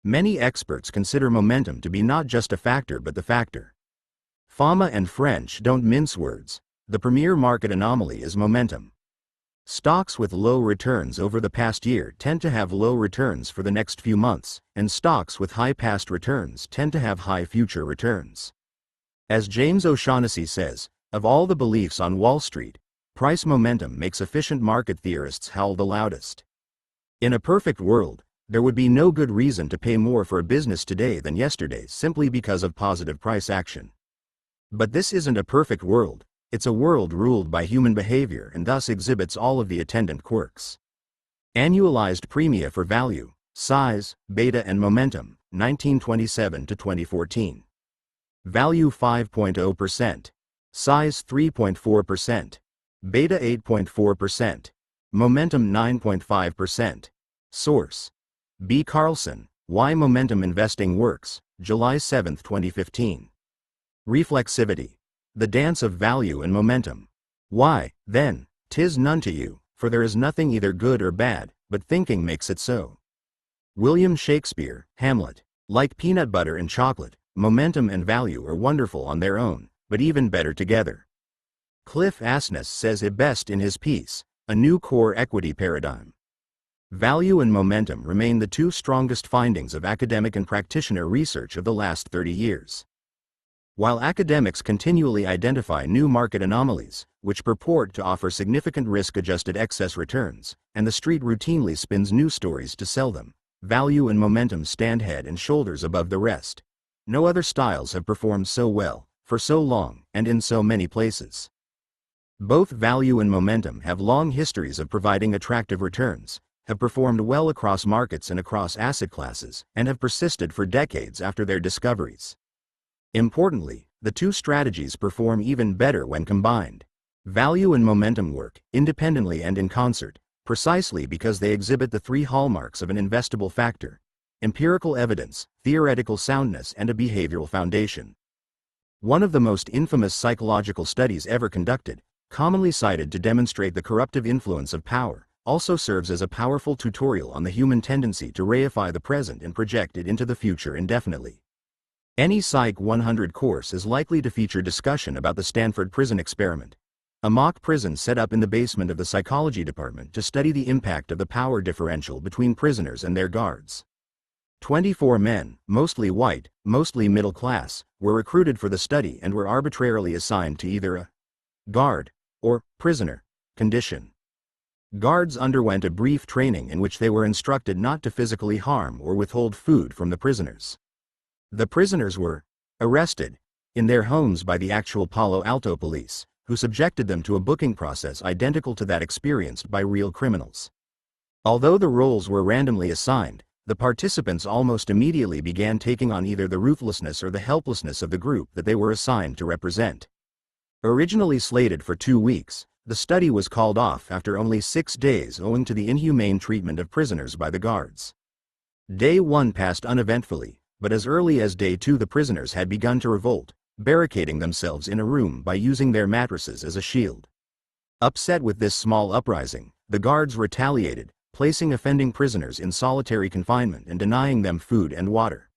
Many experts consider momentum to be not just a factor but the factor. Fama and French don't mince words. The premier market anomaly is momentum. Stocks with low returns over the past year tend to have low returns for the next few months, and stocks with high past returns tend to have high future returns. As James O'Shaughnessy says, of all the beliefs on Wall Street, price momentum makes efficient market theorists howl the loudest. In a perfect world, there would be no good reason to pay more for a business today than yesterday simply because of positive price action. But this isn't a perfect world. It's a world ruled by human behavior and thus exhibits all of the attendant quirks. Annualized premia for value, size, beta and momentum, 1927 to 2014. Value 5.0%. Size 3.4%. Beta 8.4%. Momentum 9.5%. Source: B. Carlson, Why Momentum Investing Works, July 7, 2015. Reflexivity. The Dance of Value and Momentum. Why, then, 'tis none to you, for there is nothing either good or bad, but thinking makes it so. William Shakespeare, Hamlet. Like peanut butter and chocolate, momentum and value are wonderful on their own, but even better together. Cliff Asness says it best in his piece, A New Core Equity Paradigm. Value and momentum remain the two strongest findings of academic and practitioner research of the last 30 years. While academics continually identify new market anomalies, which purport to offer significant risk-adjusted excess returns, and the street routinely spins new stories to sell them, value and momentum stand head and shoulders above the rest. No other styles have performed so well, for so long, and in so many places. Both value and momentum have long histories of providing attractive returns, have performed well across markets and across asset classes, and have persisted for decades after their discoveries. Importantly, the two strategies perform even better when combined. Value and momentum work, independently and in concert, precisely because they exhibit the three hallmarks of an investable factor: empirical evidence, theoretical soundness, and a behavioral foundation. One of the most infamous psychological studies ever conducted, commonly cited to demonstrate the corruptive influence of power, also serves as a powerful tutorial on the human tendency to reify the present and project it into the future indefinitely. Any Psych 100 course is likely to feature discussion about the Stanford Prison Experiment, a mock prison set up in the basement of the psychology department to study the impact of the power differential between prisoners and their guards. 24 men, mostly white, mostly middle class, were recruited for the study and were arbitrarily assigned to either a guard or prisoner condition. Guards underwent a brief training in which they were instructed not to physically harm or withhold food from the prisoners. The prisoners were arrested in their homes by the actual Palo Alto police, who subjected them to a booking process identical to that experienced by real criminals. Although the roles were randomly assigned, the participants almost immediately began taking on either the ruthlessness or the helplessness of the group that they were assigned to represent. Originally slated for 2 weeks, the study was called off after only 6 days owing to the inhumane treatment of prisoners by the guards. Day 1 passed uneventfully, but as early as day 2 the prisoners had begun to revolt, barricading themselves in a room by using their mattresses as a shield. Upset with this small uprising, the guards retaliated, placing offending prisoners in solitary confinement and denying them food and water.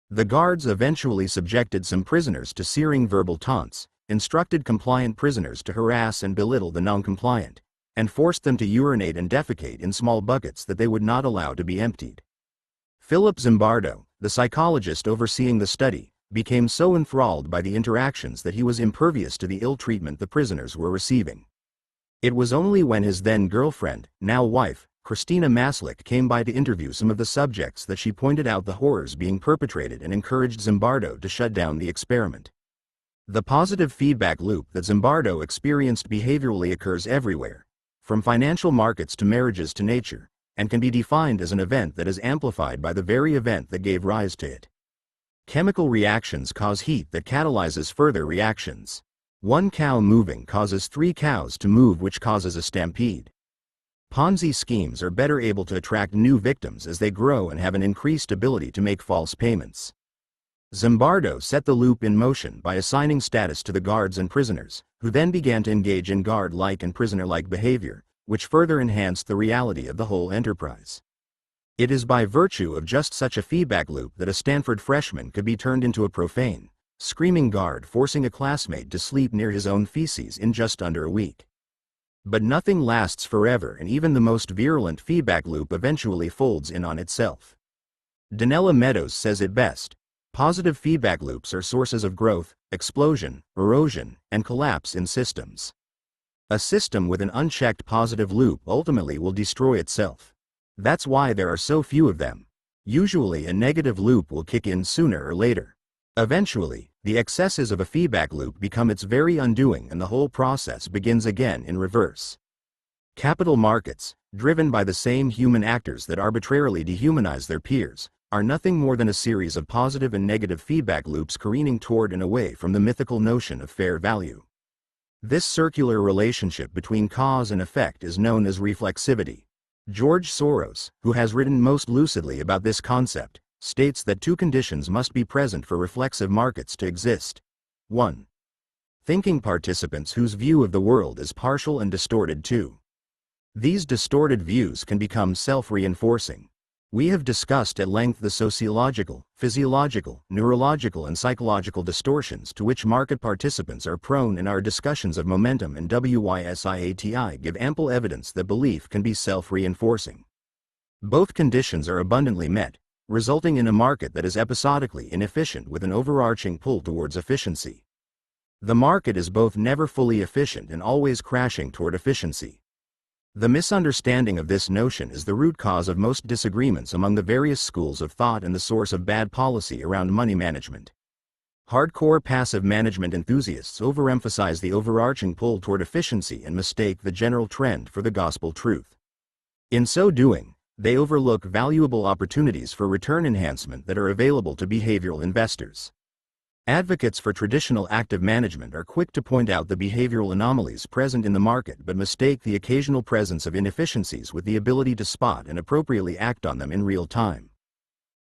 The guards eventually subjected some prisoners to searing verbal taunts, instructed compliant prisoners to harass and belittle the non-compliant, and forced them to urinate and defecate in small buckets that they would not allow to be emptied. Philip Zimbardo, the psychologist overseeing the study, became so enthralled by the interactions that he was impervious to the ill treatment the prisoners were receiving. It was only when his then girlfriend, now wife, Christina Maslick came by to interview some of the subjects that she pointed out the horrors being perpetrated and encouraged Zimbardo to shut down the experiment. The positive feedback loop that Zimbardo experienced behaviorally occurs everywhere, from financial markets to marriages to nature, and can be defined as an event that is amplified by the very event that gave rise to it. Chemical reactions cause heat that catalyzes further reactions. One cow moving causes 3 cows to move, which causes a stampede. Ponzi schemes are better able to attract new victims as they grow and have an increased ability to make false payments. Zimbardo set the loop in motion by assigning status to the guards and prisoners, who then began to engage in guard-like and prisoner-like behavior, which further enhanced the reality of the whole enterprise. It is by virtue of just such a feedback loop that a Stanford freshman could be turned into a profane, screaming guard forcing a classmate to sleep near his own feces in just under a week. But nothing lasts forever, and even the most virulent feedback loop eventually folds in on itself. Donella Meadows says it best: positive feedback loops are sources of growth, explosion, erosion, and collapse in systems. A system with an unchecked positive loop ultimately will destroy itself. That's why there are so few of them. Usually a negative loop will kick in sooner or later. Eventually, the excesses of a feedback loop become its very undoing and the whole process begins again in reverse. Capital markets, driven by the same human actors that arbitrarily dehumanize their peers, are nothing more than a series of positive and negative feedback loops careening toward and away from the mythical notion of fair value. This circular relationship between cause and effect is known as reflexivity. George Soros, who has written most lucidly about this concept, states that two conditions must be present for reflexive markets to exist. 1. Thinking participants whose view of the world is partial and distorted. 2. These distorted views can become self-reinforcing. We have discussed at length the sociological, physiological, neurological and psychological distortions to which market participants are prone in our discussions of momentum, and WISIATI give ample evidence that belief can be self-reinforcing. Both conditions are abundantly met, resulting in a market that is episodically inefficient with an overarching pull towards efficiency. The market is both never fully efficient and always crashing toward efficiency. The misunderstanding of this notion is the root cause of most disagreements among the various schools of thought and the source of bad policy around money management. Hardcore passive management enthusiasts overemphasize the overarching pull toward efficiency and mistake the general trend for the gospel truth. In so doing, they overlook valuable opportunities for return enhancement that are available to behavioral investors. Advocates for traditional active management are quick to point out the behavioral anomalies present in the market but mistake the occasional presence of inefficiencies with the ability to spot and appropriately act on them in real time.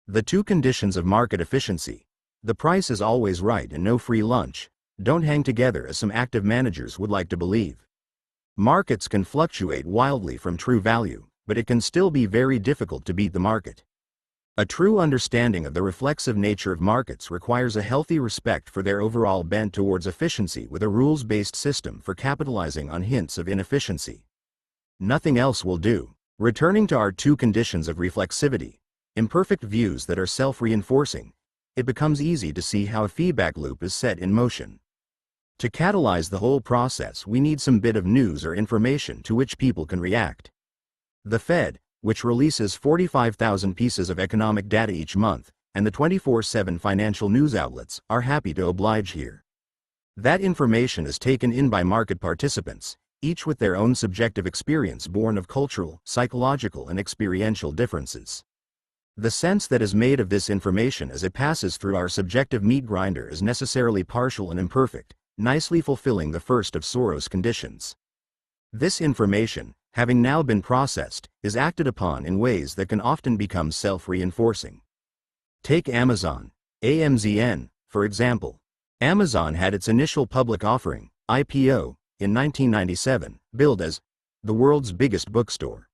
The two conditions of market efficiency, the price is always right and no free lunch, don't hang together as some active managers would like to believe. Markets can fluctuate wildly from true value, but it can still be very difficult to beat the market. A true understanding of the reflexive nature of markets requires a healthy respect for their overall bent towards efficiency with a rules-based system for capitalizing on hints of inefficiency. Nothing else will do. Returning to our two conditions of reflexivity, imperfect views that are self-reinforcing, it becomes easy to see how a feedback loop is set in motion. To catalyze the whole process, we need some bit of news or information to which people can react. The Fed, which releases 45,000 pieces of economic data each month, and the 24/7 financial news outlets, are happy to oblige here. That information is taken in by market participants, each with their own subjective experience born of cultural, psychological and experiential differences. The sense that is made of this information as it passes through our subjective meat grinder is necessarily partial and imperfect, nicely fulfilling the first of Soros' conditions. This information, having now been processed, is acted upon in ways that can often become self-reinforcing. Take Amazon, AMZN, for example. Amazon had its initial public offering, IPO, in 1997, billed as the world's biggest bookstore.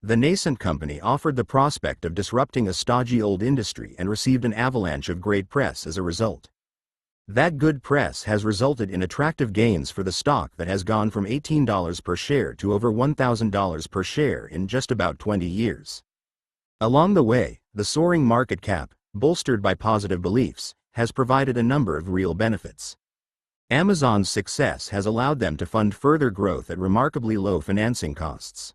The nascent company offered the prospect of disrupting a stodgy old industry and received an avalanche of great press as a result. That good press has resulted in attractive gains for the stock that has gone from $18 per share to over $1,000 per share in just about 20 years. Along the way, the soaring market cap, bolstered by positive beliefs, has provided a number of real benefits. Amazon's success has allowed them to fund further growth at remarkably low financing costs.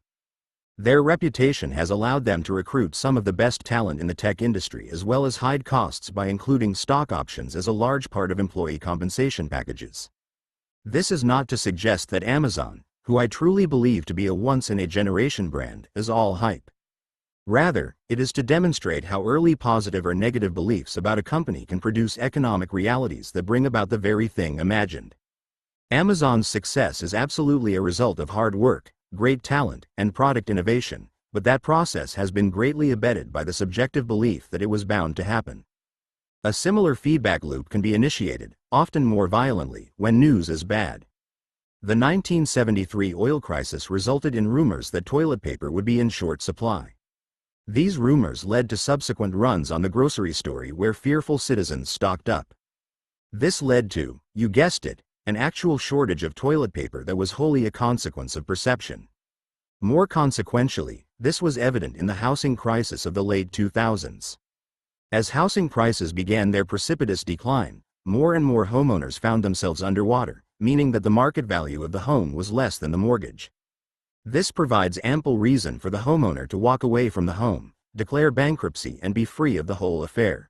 Their reputation has allowed them to recruit some of the best talent in the tech industry as well as hide costs by including stock options as a large part of employee compensation packages. This is not to suggest that Amazon, who I truly believe to be a once-in-a-generation brand, is all hype. Rather, it is to demonstrate how early positive or negative beliefs about a company can produce economic realities that bring about the very thing imagined. Amazon's success is absolutely a result of hard work, great talent, and product innovation, but that process has been greatly abetted by the subjective belief that it was bound to happen. A similar feedback loop can be initiated, often more violently, when news is bad. The 1973 oil crisis resulted in rumors that toilet paper would be in short supply. These rumors led to subsequent runs on the grocery store where fearful citizens stocked up. This led to, you guessed it, an actual shortage of toilet paper that was wholly a consequence of perception. More consequentially, this was evident in the housing crisis of the late 2000s. As housing prices began their precipitous decline, more and more homeowners found themselves underwater, meaning that the market value of the home was less than the mortgage. This provides ample reason for the homeowner to walk away from the home, declare bankruptcy and be free of the whole affair.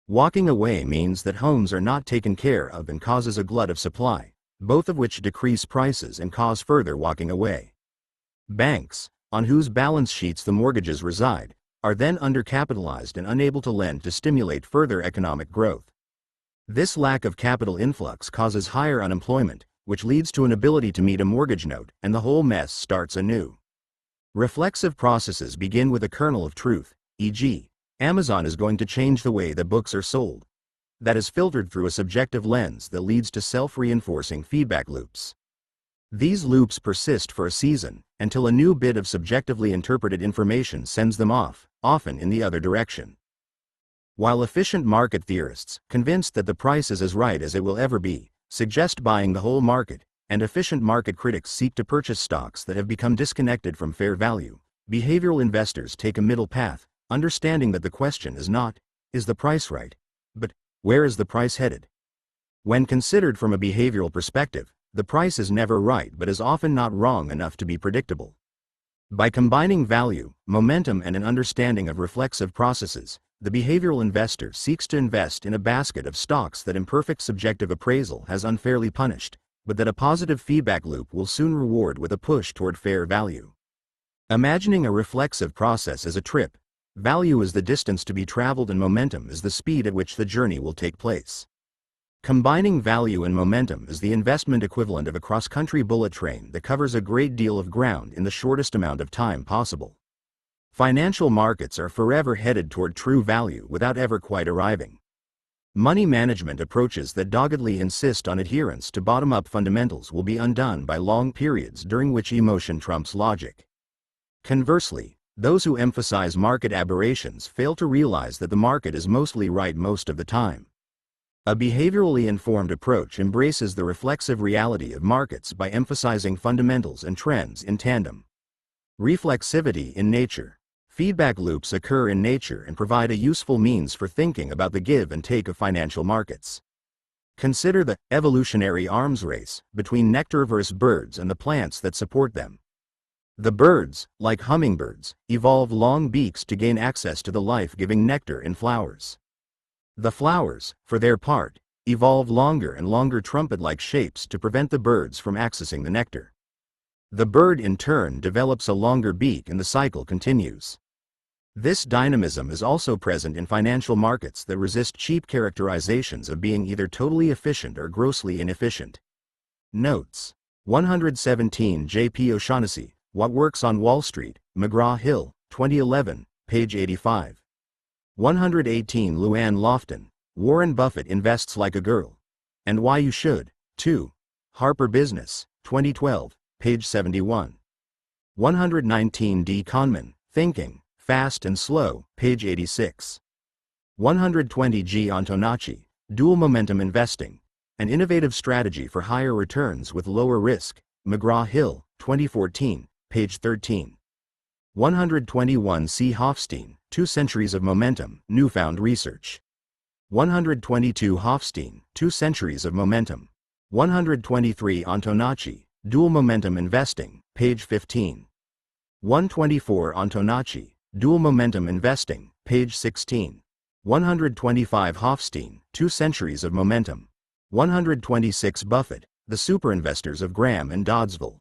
Walking away means that homes are not taken care of and causes a glut of supply, both of which decrease prices and cause further walking away. Banks, on whose balance sheets the mortgages reside, are then undercapitalized and unable to lend to stimulate further economic growth. This lack of capital influx causes higher unemployment, which leads to an ability to meet a mortgage note, and the whole mess starts anew. Reflexive processes begin with a kernel of truth, e.g., Amazon is going to change the way that books are sold. That is filtered through a subjective lens that leads to self-reinforcing feedback loops. These loops persist for a season, until a new bit of subjectively interpreted information sends them off, often in the other direction. While efficient market theorists, convinced that the price is as right as it will ever be, suggest buying the whole market, and efficient market critics seek to purchase stocks that have become disconnected from fair value, behavioral investors take a middle path, understanding that the question is not, is the price right, but, where is the price headed? When considered from a behavioral perspective, the price is never right but is often not wrong enough to be predictable. By combining value, momentum, and an understanding of reflexive processes, the behavioral investor seeks to invest in a basket of stocks that imperfect subjective appraisal has unfairly punished, but that a positive feedback loop will soon reward with a push toward fair value. Imagining a reflexive process as a trip, value is the distance to be traveled and momentum is the speed at which the journey will take place. Combining value and momentum is the investment equivalent of a cross-country bullet train that covers a great deal of ground in the shortest amount of time possible. Financial markets are forever headed toward true value without ever quite arriving. Money management approaches that doggedly insist on adherence to bottom-up fundamentals will be undone by long periods during which emotion trumps logic. Conversely, those who emphasize market aberrations fail to realize that the market is mostly right most of the time. A behaviorally informed approach embraces the reflexive reality of markets by emphasizing fundamentals and trends in tandem. Reflexivity in nature. Feedback loops occur in nature and provide a useful means for thinking about the give and take of financial markets. Consider the evolutionary arms race between nectarivorous birds and the plants that support them. The birds, like hummingbirds, evolve long beaks to gain access to the life-giving nectar in flowers. The flowers, for their part, evolve longer and longer trumpet-like shapes to prevent the birds from accessing the nectar. The bird in turn develops a longer beak and the cycle continues. This dynamism is also present in financial markets that resist cheap characterizations of being either totally efficient or grossly inefficient. Notes. 117 J.P. O'Shaughnessy, What Works on Wall Street, McGraw-Hill, 2011, page 85. 118 Luann Lofton, Warren Buffett Invests Like a Girl. And Why You Should, too. Harper Business, 2012, page 71. 119 D. Kahneman, Thinking, Fast and Slow, page 86. 120 G. Antonacci, Dual Momentum Investing, An Innovative Strategy for Higher Returns with Lower Risk, McGraw-Hill, 2014, page 13. 121 C. Hofstein, 2 Centuries of Momentum, Newfound Research. 122 Hofstein, 2 Centuries of Momentum. 123 Antonacci, Dual Momentum Investing, page 15. 124 Antonacci, Dual Momentum Investing, page 16. 125 Hofstein, 2 Centuries of Momentum. 126 Buffett, The Superinvestors of Graham and Doddsville.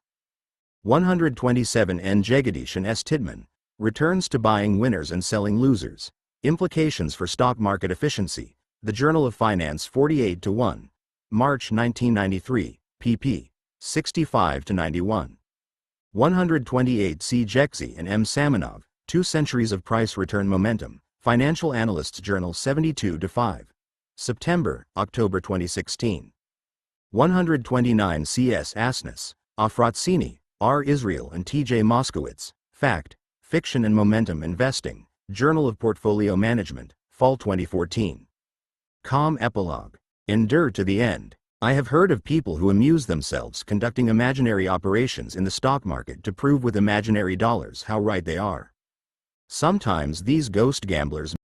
127 N. Jagadish and S. Tidman, Returns to Buying Winners and Selling Losers, Implications for Stock Market Efficiency, The Journal of Finance 48-1, March 1993, pp. 65-91. 128 C. Jeksy and M. Samanov, 2 Centuries of Price Return Momentum, Financial Analysts Journal 72-5. September, October 2016. 129 C. S. Asness, Afratsini, R. Israel and T. J. Moskowitz, Fact, Fiction and Momentum Investing, Journal of Portfolio Management, Fall 2014. Calm Epilogue. Endure to the end. I have heard of people who amuse themselves conducting imaginary operations in the stock market to prove with imaginary dollars how right they are. Sometimes these ghost gamblers